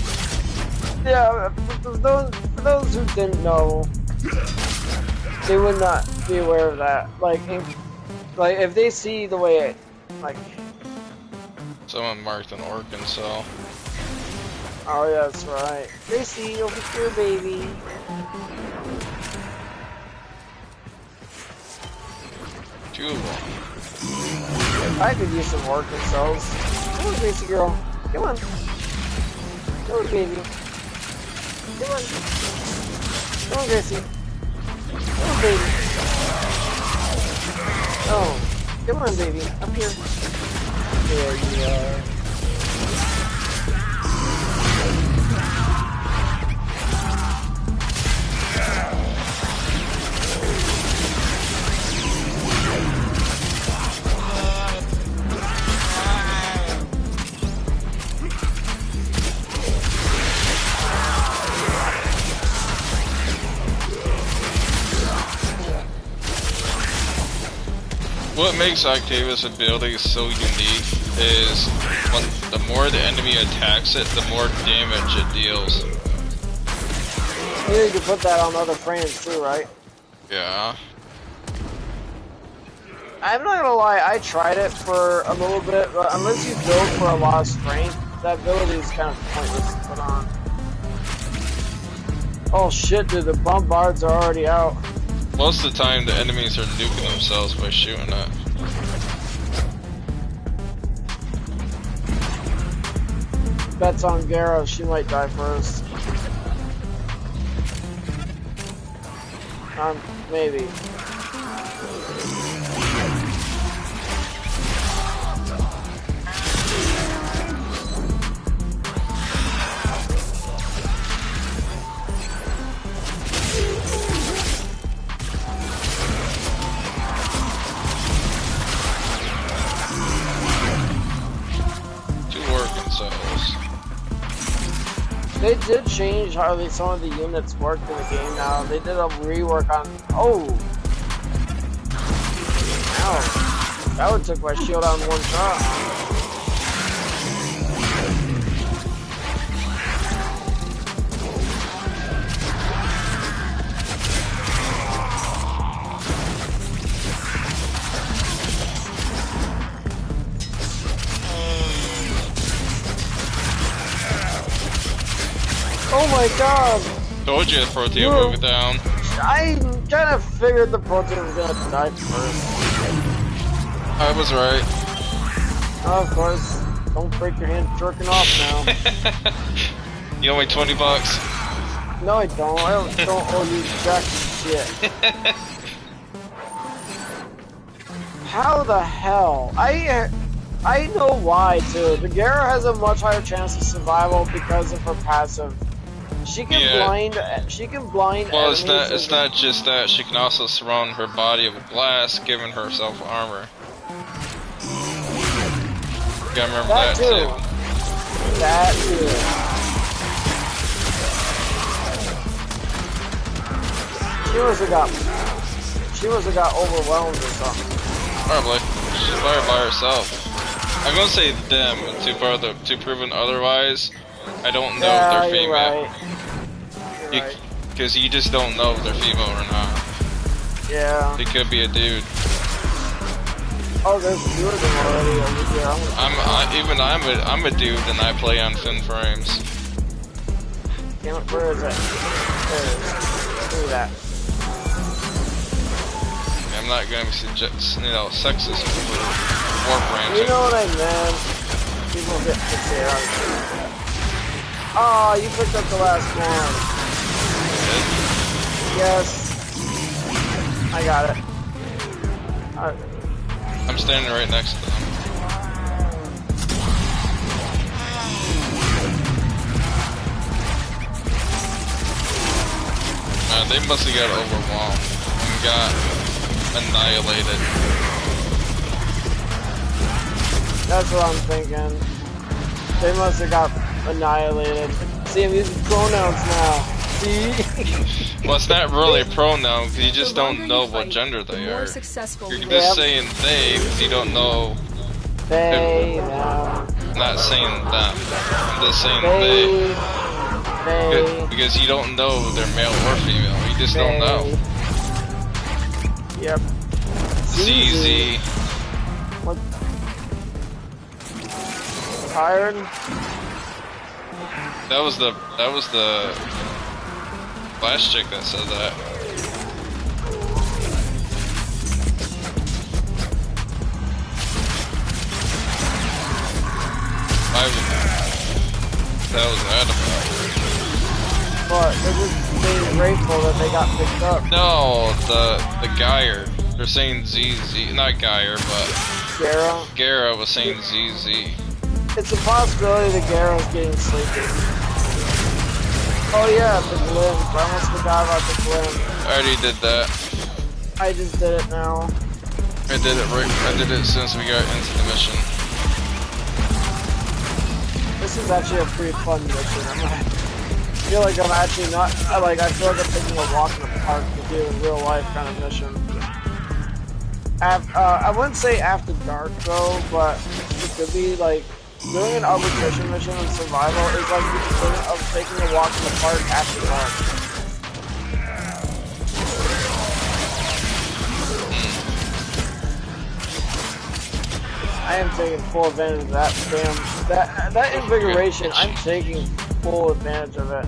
Yeah, for those who didn't know, they would not be aware of that. Like if they see the way it, like. Someone marked an organ cell. Oh yeah, that's right. They see over here, baby. Two of them. I could use some working cells. Come on, Gracie girl. Come on. Come on, baby. Come on. Come on, Gracie. Come on, baby. Oh. Come on, baby. Up here. There you are. What makes Octavius' ability so unique is the more the enemy attacks it, the more damage it deals. Yeah, you can put that on other frames too, right? Yeah. I'm not gonna lie, I tried it for a little bit, but unless you build for a lot of strength, that ability is kind of pointless to put on. Oh shit, dude, the bombards are already out. Most of the time, the enemies are nuking themselves by shooting it. Bets on Gara, she might die first. Maybe. They did change how some of the units worked in the game now. They did a rework on. Oh! Ow. That would took my shield out in one shot. Oh my god! Told you the Protean would go down. I kind of figured the Protean was gonna die first. I was right. Oh, of course. Don't break your hand jerking off now. You owe me $20. No, I don't. I don't owe you jack shit. How the hell? I know why too. The Gara has a much higher chance of survival because of her passive. She can blind. She can blind. Well, it's not just that. She can also surround her body with glass, giving herself armor. You gotta remember that too. That too. She must have got overwhelmed or something. Probably. She's fired by herself. I'm gonna say them to prove otherwise. I don't know if they're female. Because you just don't know if they're female or not. Yeah. It could be a dude. Oh, there's two of them already over here. I'm a dude and I play on thin frames. Damn it, where is it? There it is. Look at that. I'm not gonna be sexist for Warframe. You know what I meant. People get fixated on it. Oh, you picked up the last one. Yes. I got it. I'm standing right next to them. They must have got overwhelmed and got annihilated. That's what I'm thinking. They must have got annihilated. See, I'm using pronouns now. See? Well, it's not really a pronoun because you just don't know what gender they are. You're just saying they because you don't know. They, them. I'm not saying them. I'm just saying they. Because you don't know if they're male or female. You just don't know. Yep. ZZ. What? Tired? That was the last chick that said that. That was that about. But they're just being grateful that they got picked up. No, the Geyer. They're saying ZZ, not Geyer, but Gara was saying ZZ. It's a possibility that Gara's getting sleepy. Oh yeah, the glimpse. I almost forgot about the glimpse. I already did that. I just did it now. I did it since we got into the mission. This is actually a pretty fun mission. I feel like I'm actually not, I feel like I'm taking a walk in the park to do a real life kind of mission. I wouldn't say after dark though, but it could be like, doing an arbitration mission in survival is like the equivalent of taking a walk in the park after dark. I am taking full advantage of that that invigoration. I'm taking full advantage of it.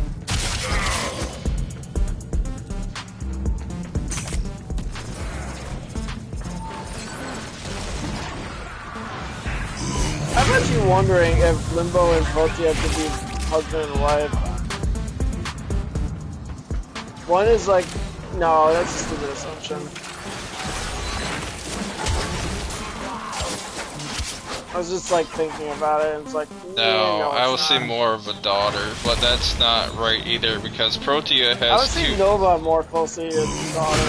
I'm actually wondering if Limbo and Protea could be husband and wife. One is like, no, that's a stupid assumption. I was just like thinking about it, and it's like, no, I would say more of a daughter, but that's not right either because Protea has I would say Nova more closely to the daughter.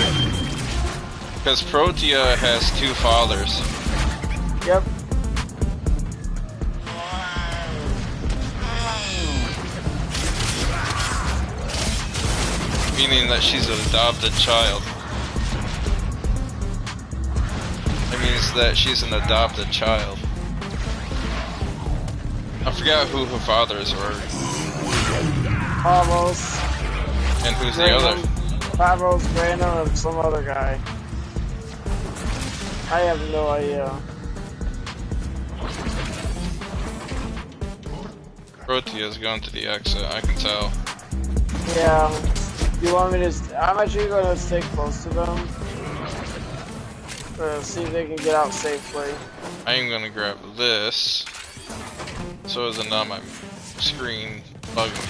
Because Protea has two fathers. Yep. Meaning that she's an adopted child. It means that she's an adopted child. I forgot who her fathers were. Almost. And who's the other? Pavros, Brandon, and some other guy. I have no idea. Protea's going to the exit, I can tell. Yeah. You want me to? I'm actually going to stay close to them. See if they can get out safely. I am going to grab this. So as not my screen bugging me.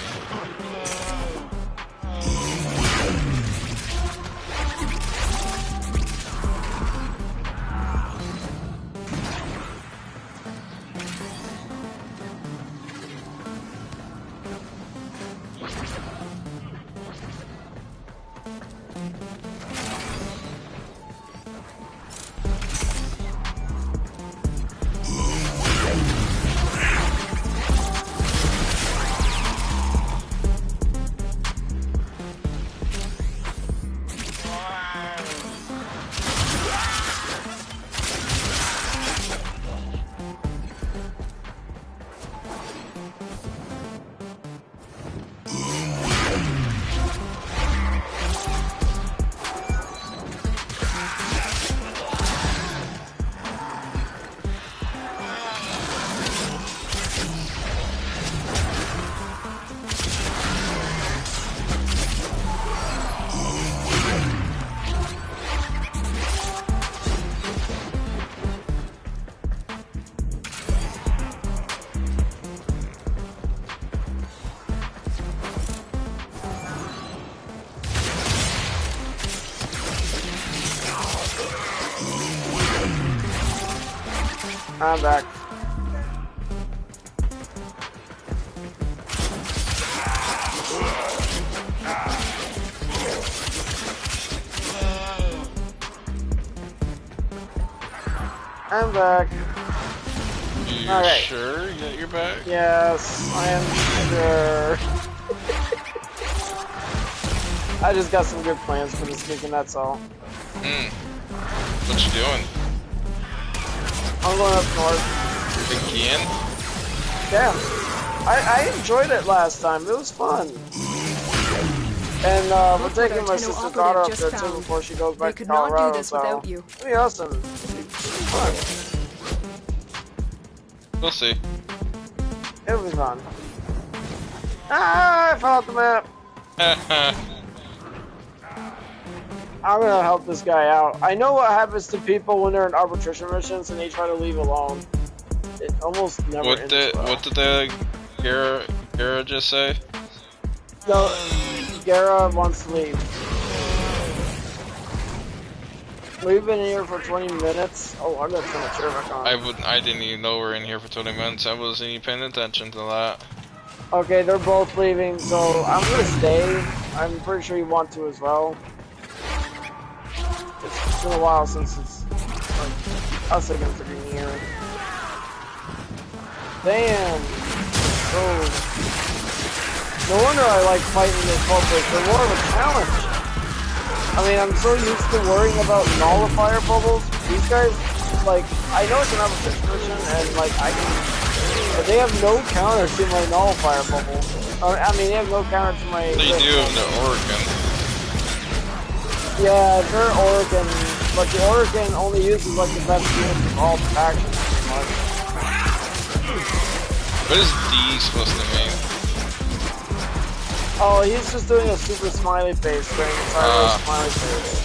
I'm back. I'm back. You Alright. sure that you're back? Yes, I am sure. I just got some good plans for this weekend, that's all. What you doing? I'm going up north. Again? Yeah. I enjoyed it last time. It was fun. And we're taking my sister's daughter up there too before she goes back to Colorado, so it'll be awesome. It'll be fun. We'll see. It'll be fun. Ah, I fell off the map. I'm gonna help this guy out. I know what happens to people when they're in arbitration missions and they try to leave alone. It almost never ends well. What did the Gara just say? No, Gara wants to leave. We've been in here for 20 minutes. Oh, I'm gonna turn the chair back on. I didn't even know we were in here for 20 minutes. I wasn't even paying attention to that. Okay, they're both leaving, so I'm gonna stay. I'm pretty sure you want to as well. It's been a while since it's like us against the near. Damn. Oh. No wonder I like fighting the culprits. They're more of a challenge. I mean, I'm so used to worrying about nullifier bubbles. These guys, like, I know it's an arbitration mission, and like I can, but they have no counter to my nullifier bubble. I mean, they have no counter to my. They do in the Oregon. Yeah, they're Oregon, but the Oregon only uses like the best units of all the factions, pretty much. What is D supposed to mean? Oh, he's just doing a super smiley face during the entire smiley face.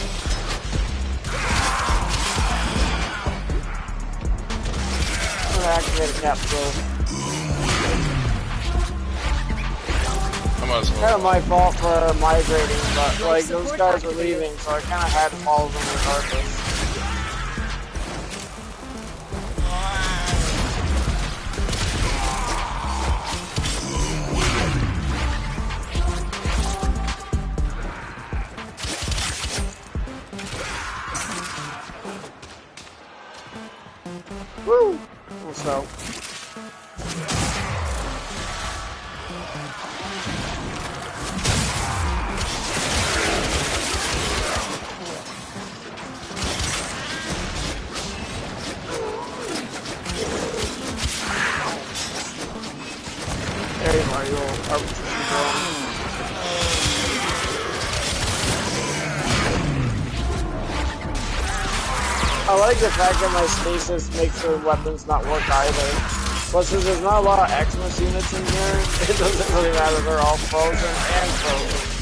I'm gonna activate a capsule. It's kind of my fault for migrating, but like those guys were leaving, so I kind of had to follow them regardless. Woo! So. There you are, you little arbitration drone. I like the fact that my stasis makes the weapons not work either. But since there's not a lot of Xmas units in here, it doesn't really matter, they're all frozen and frozen.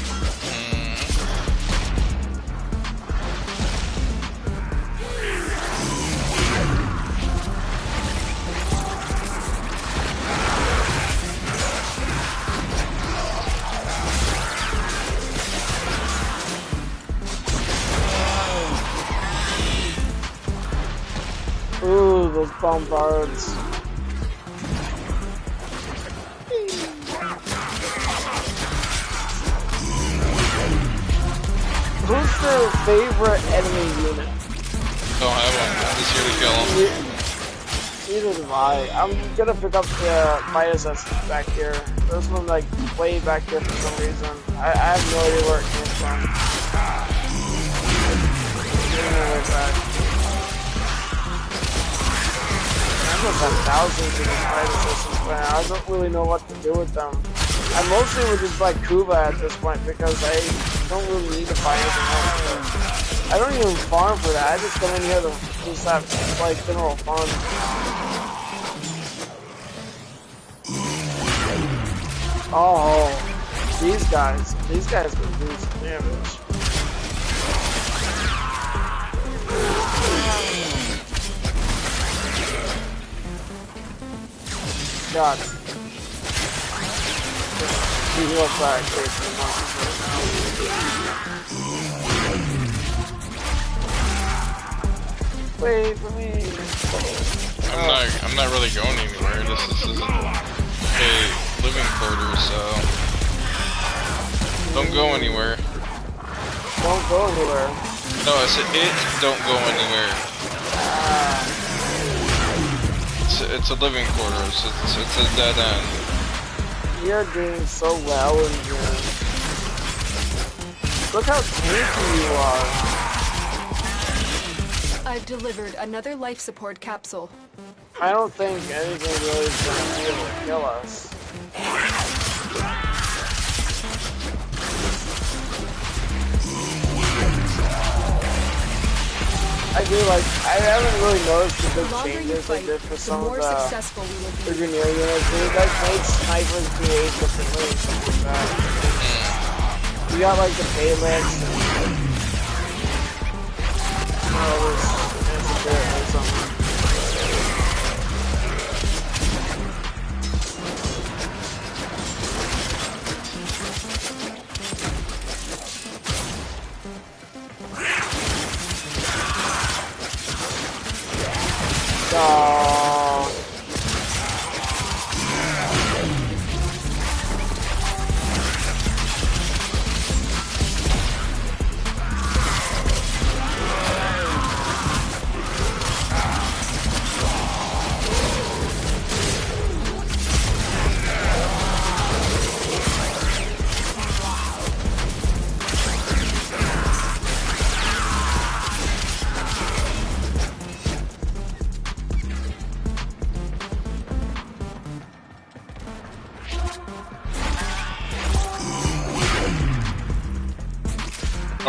Ooh, those bombards. Who's their favorite enemy unit? Don't have one. I'm just here to kill them. Neither do I. I'm gonna pick up the Midas that's back here. There's one like way back here for some reason. I have no idea where it came from. Getting my way back. I must have thousands of these Midas systems by now. I don't really know what to do with them. I mostly would just buy Kuba at this point because I don't really need to buy anything else. I don't even farm for that. I just come in here to just have like general fun. Oh, these guys can do some damage. God. He heals back basically monsters right now. Wait for me. I'm not really going anywhere. This is a living quarters, so don't go anywhere. Don't go anywhere. No, I said it. Don't go anywhere. it's a living quarters. It's a dead end. You're doing so well in here. Look how tanky you are. I've delivered another life support capsule. I don't think anything really is going to be able to kill us. I do like, I haven't really noticed the big changes they did for some of the engineer units. They like made snipers behave differently and stuff like that. You got like the phalanx and or something.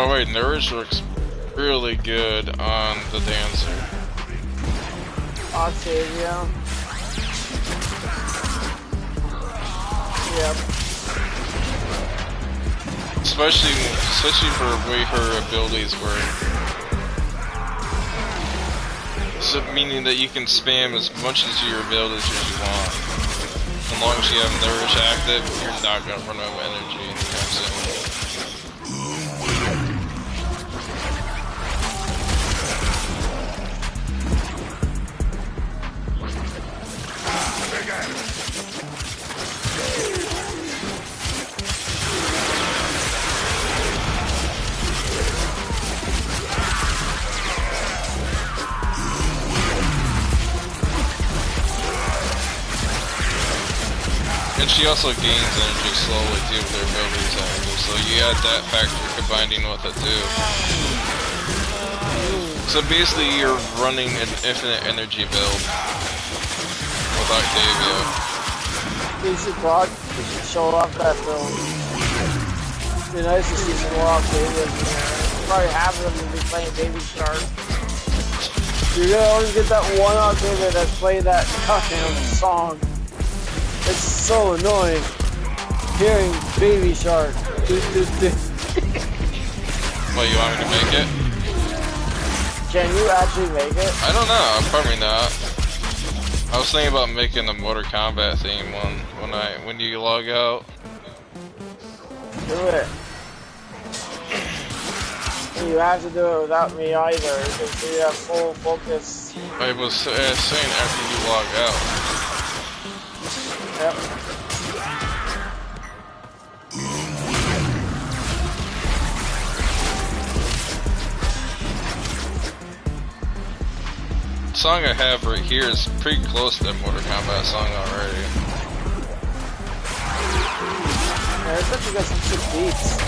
Oh wait, Nourish works really good on the Dancer. Octavia. Yep. Especially for the way her abilities work. So meaning that you can spam as much as your abilities as you want. As long as you have Nourish active, you're not gonna run out of energy anytime soon. And she also gains energy slowly too with her abilities active, so you add that factor combining with it too. So basically you're running an infinite energy build with Octavia. You should show off that build. It'd be nice to see some more Octavias in there. Probably half of them will be playing Baby Shark. You're gonna always get that one Octavia that's playing that goddamn song. It's so annoying hearing Baby Shark. What, you want me to make it? Can you actually make it? I don't know, probably not. I was thinking about making a Mortal Kombat theme one when you log out. Do it. You have to do it without me either, because you have full focus. I was saying after you log out. Yep. The song I have right here is pretty close to that Mortal Kombat song already. Yeah, I bet you got some sick beats.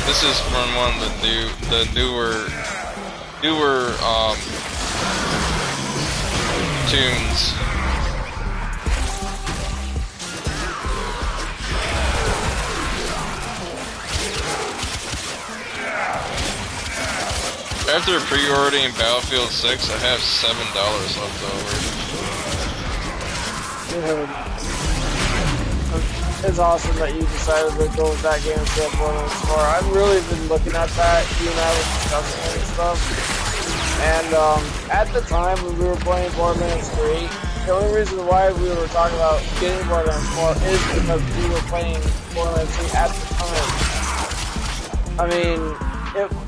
This is from one of the newer tunes. After pre-ordering Battlefield 6, I have $7 left over. Yeah. It's awesome that you decided to go with that game instead of Borderlands 4. I've really been looking at that. You and I were discussing it and stuff. And at the time when we were playing Borderlands 3, the only reason why we were talking about getting Borderlands 4 is because we were playing Borderlands 3 at the time. I mean,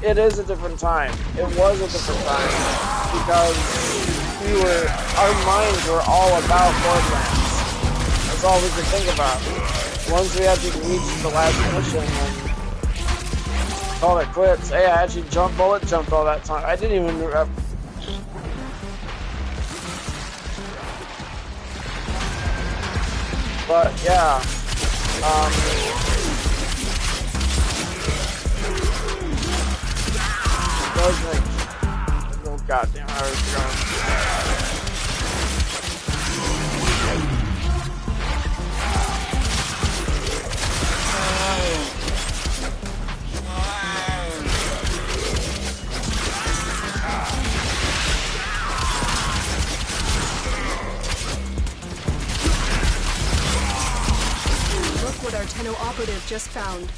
it is a different time. It was a different time because our minds were all about Borderlands. That's all we could think about. Once we had to reach the last mission and call it quits. Hey, I actually bullet jumped all that time. I didn't even But yeah, those like, oh goddamn, I was going. Look what our Tenno operative just found.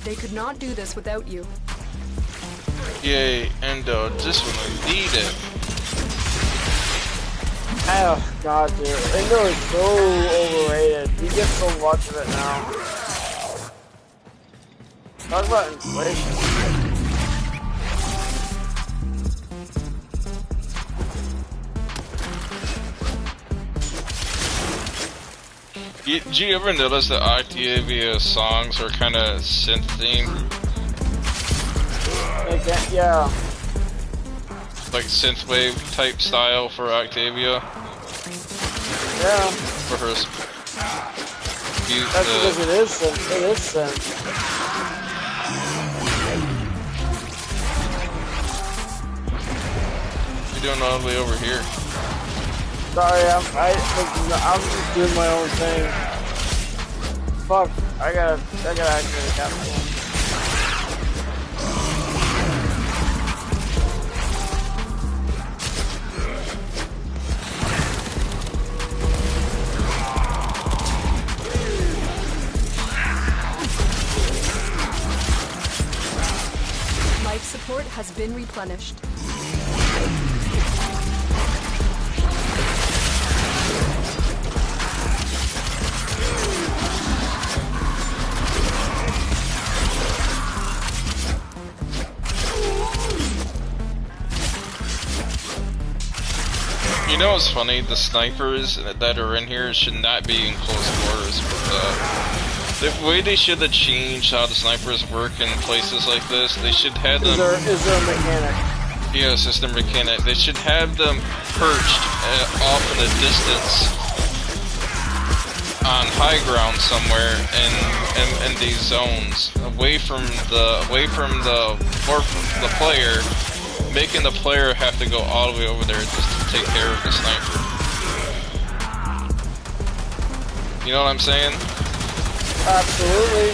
They could not do this without you. Yay, Endo, just when I need it. Oh god, dude, Endo is so overrated. He gets so much of it now. Talk about inflation. Did you ever notice that Octavia songs are kind of synth themed? Yeah. Like synthwave type style for Octavia? Yeah. For her. That's because it is synth. It is synth. You're doing all the way over here. Sorry, I'm just doing my own thing. Fuck, I gotta activate the capital. Life support has been replenished. You know what's funny? The snipers that are in here should not be in close quarters. The way they should have changed how the snipers work in places like this, they should have them... Is there a mechanic? Yes, it's the mechanic. They should have them perched off in the distance on high ground somewhere in these zones, away from the player, making the player have to go all the way over there just to take care of the sniper. You know what I'm saying? Absolutely.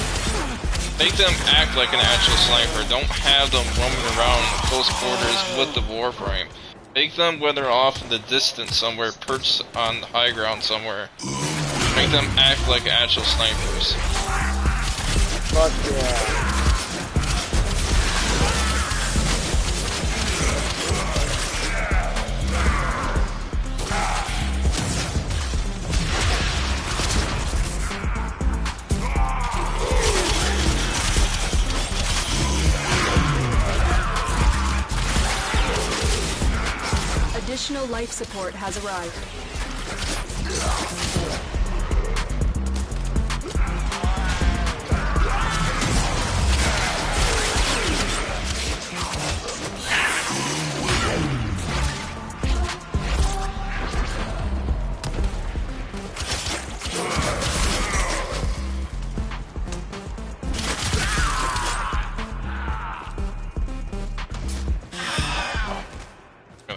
Make them act like an actual sniper. Don't have them roaming around close quarters with the Warframe. Make them when they're off in the distance somewhere, perched on the high ground somewhere. Make them act like actual snipers. Fuck yeah. Additional life support has arrived.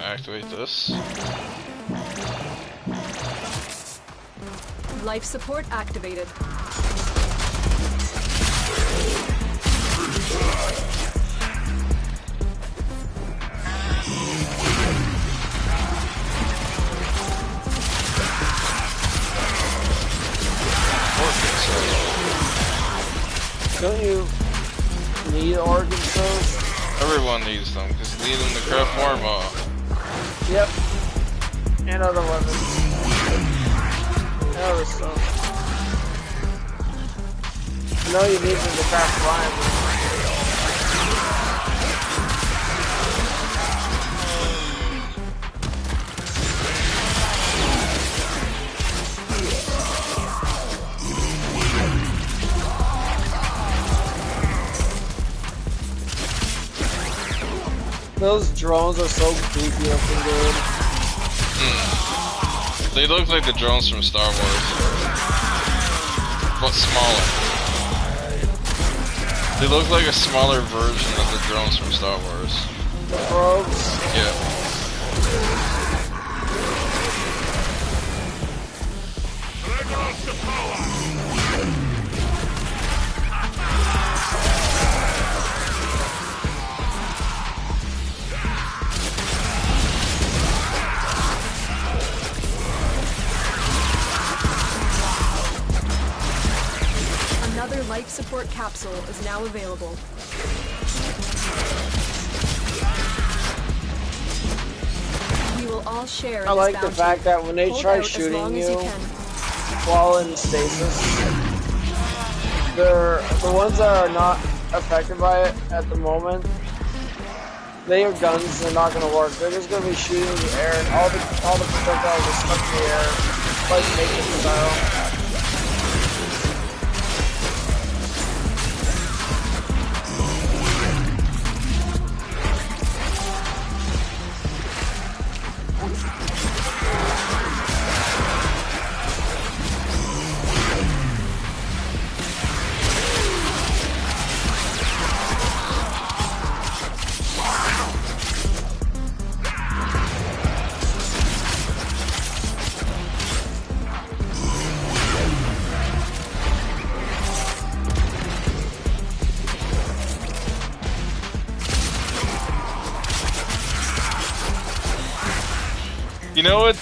Activate this. Life support activated. Don't you need organ cells? Everyone needs them, because you need them to craft more mod. Yep. And other weapons. And other stuff. You know you need them to craft flying. Those drones are so creepy looking, dude. They look like the drones from Star Wars. but smaller. They look like a smaller version of the drones from Star Wars. The probes? Yeah. Another life support capsule is now available. We will all share in I this like the bounty. fact that when they Hold try out as shooting long as you can. while in stasis, the ones that are not affected by it at the moment, they have guns, they're not going to work. They're just going to be shooting in the air, and all the projectiles are stuck in the air, like naked style. You know what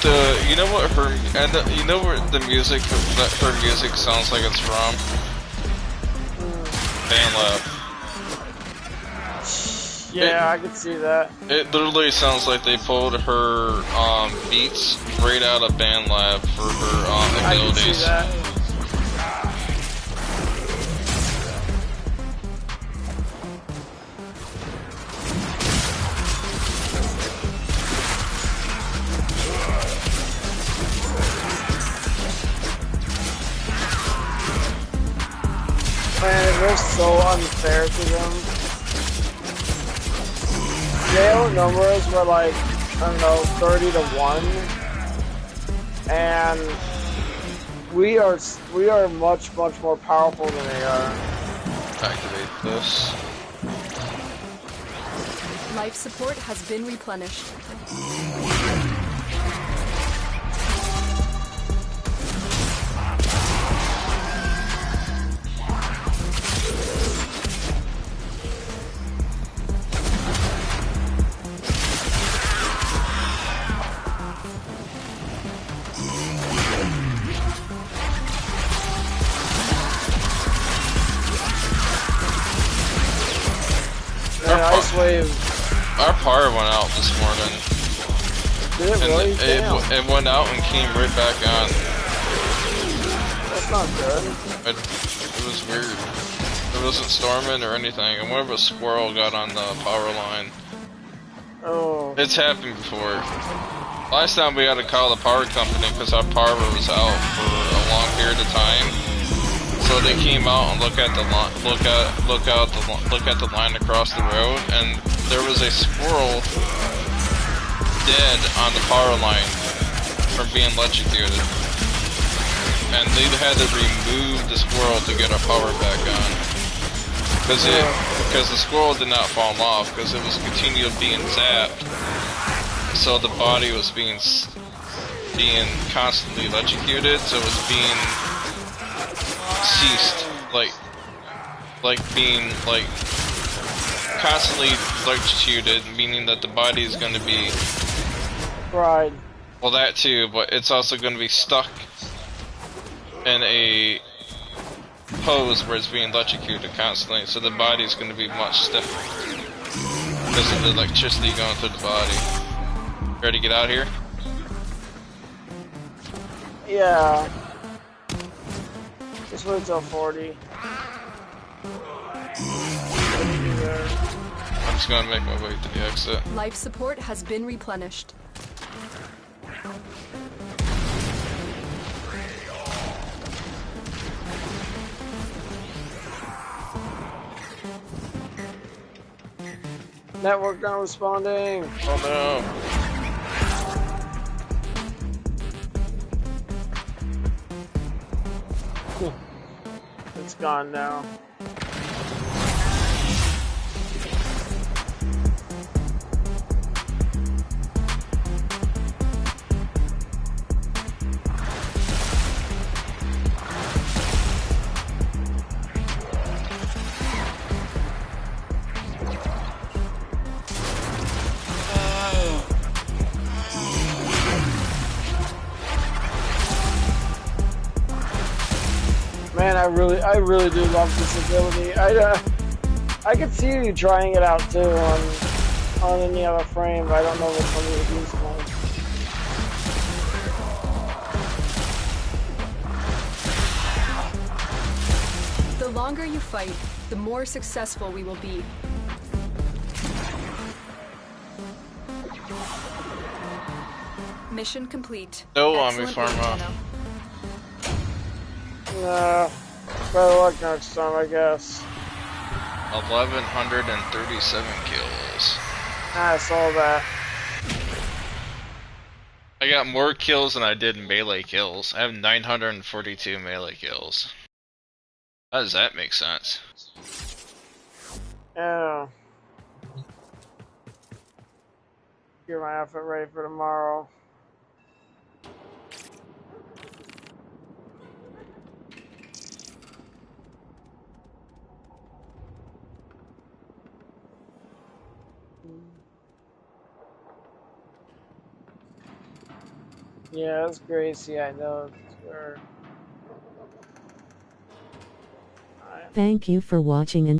where the music that her music sounds like it's from? BandLab. Yeah, I can see that. It literally sounds like they pulled her beats right out of BandLab for her I can see abilities. that. Man, it was so unfair to them. Their numbers were like, I don't know, 30 to 1. And we are much more powerful than they are. Activate this. Life support has been replenished. Ice wave. Our power went out this morning. Did it And really? Damn. it went out and came right back on. That's not good. It was weird. It wasn't storming or anything. And whenever a squirrel got on the power line. Oh. It's happened before. Last time we had to call the power company because our power was out for a long period of time. So they came out and look at the line across the road, and there was a squirrel dead on the power line from being electrocuted. And they had to remove the squirrel to get our power back on. Because the squirrel did not fall off, because it was continually being zapped. So the body was being constantly electrocuted, so it was being ceased, being constantly electrocuted, meaning that the body is going to be Right. well, that too, but it's also going to be stuck in a pose where it's being electrocuted constantly, so the body is going to be much stiffer because of the electricity going through the body. Ready to get out of here? Yeah. Just wait till 40. I'm just gonna make my way to the exit. Life support has been replenished. Network not responding. Oh no. gone now. Man, I really do love this ability. I could see you trying it out too on any other frame, but I don't know which one you would use more. The longer you fight, the more successful we will be. Mission complete. No, Army Excellent work, Pharma. Tenno. Nah, better luck next time, I guess. 1,137 kills. I saw that. I got more kills than I did melee kills. I have 942 melee kills. How does that make sense? Yeah. Get my outfit ready for tomorrow. Yeah, that's Gracie, I know. It's where... Thank you for watching and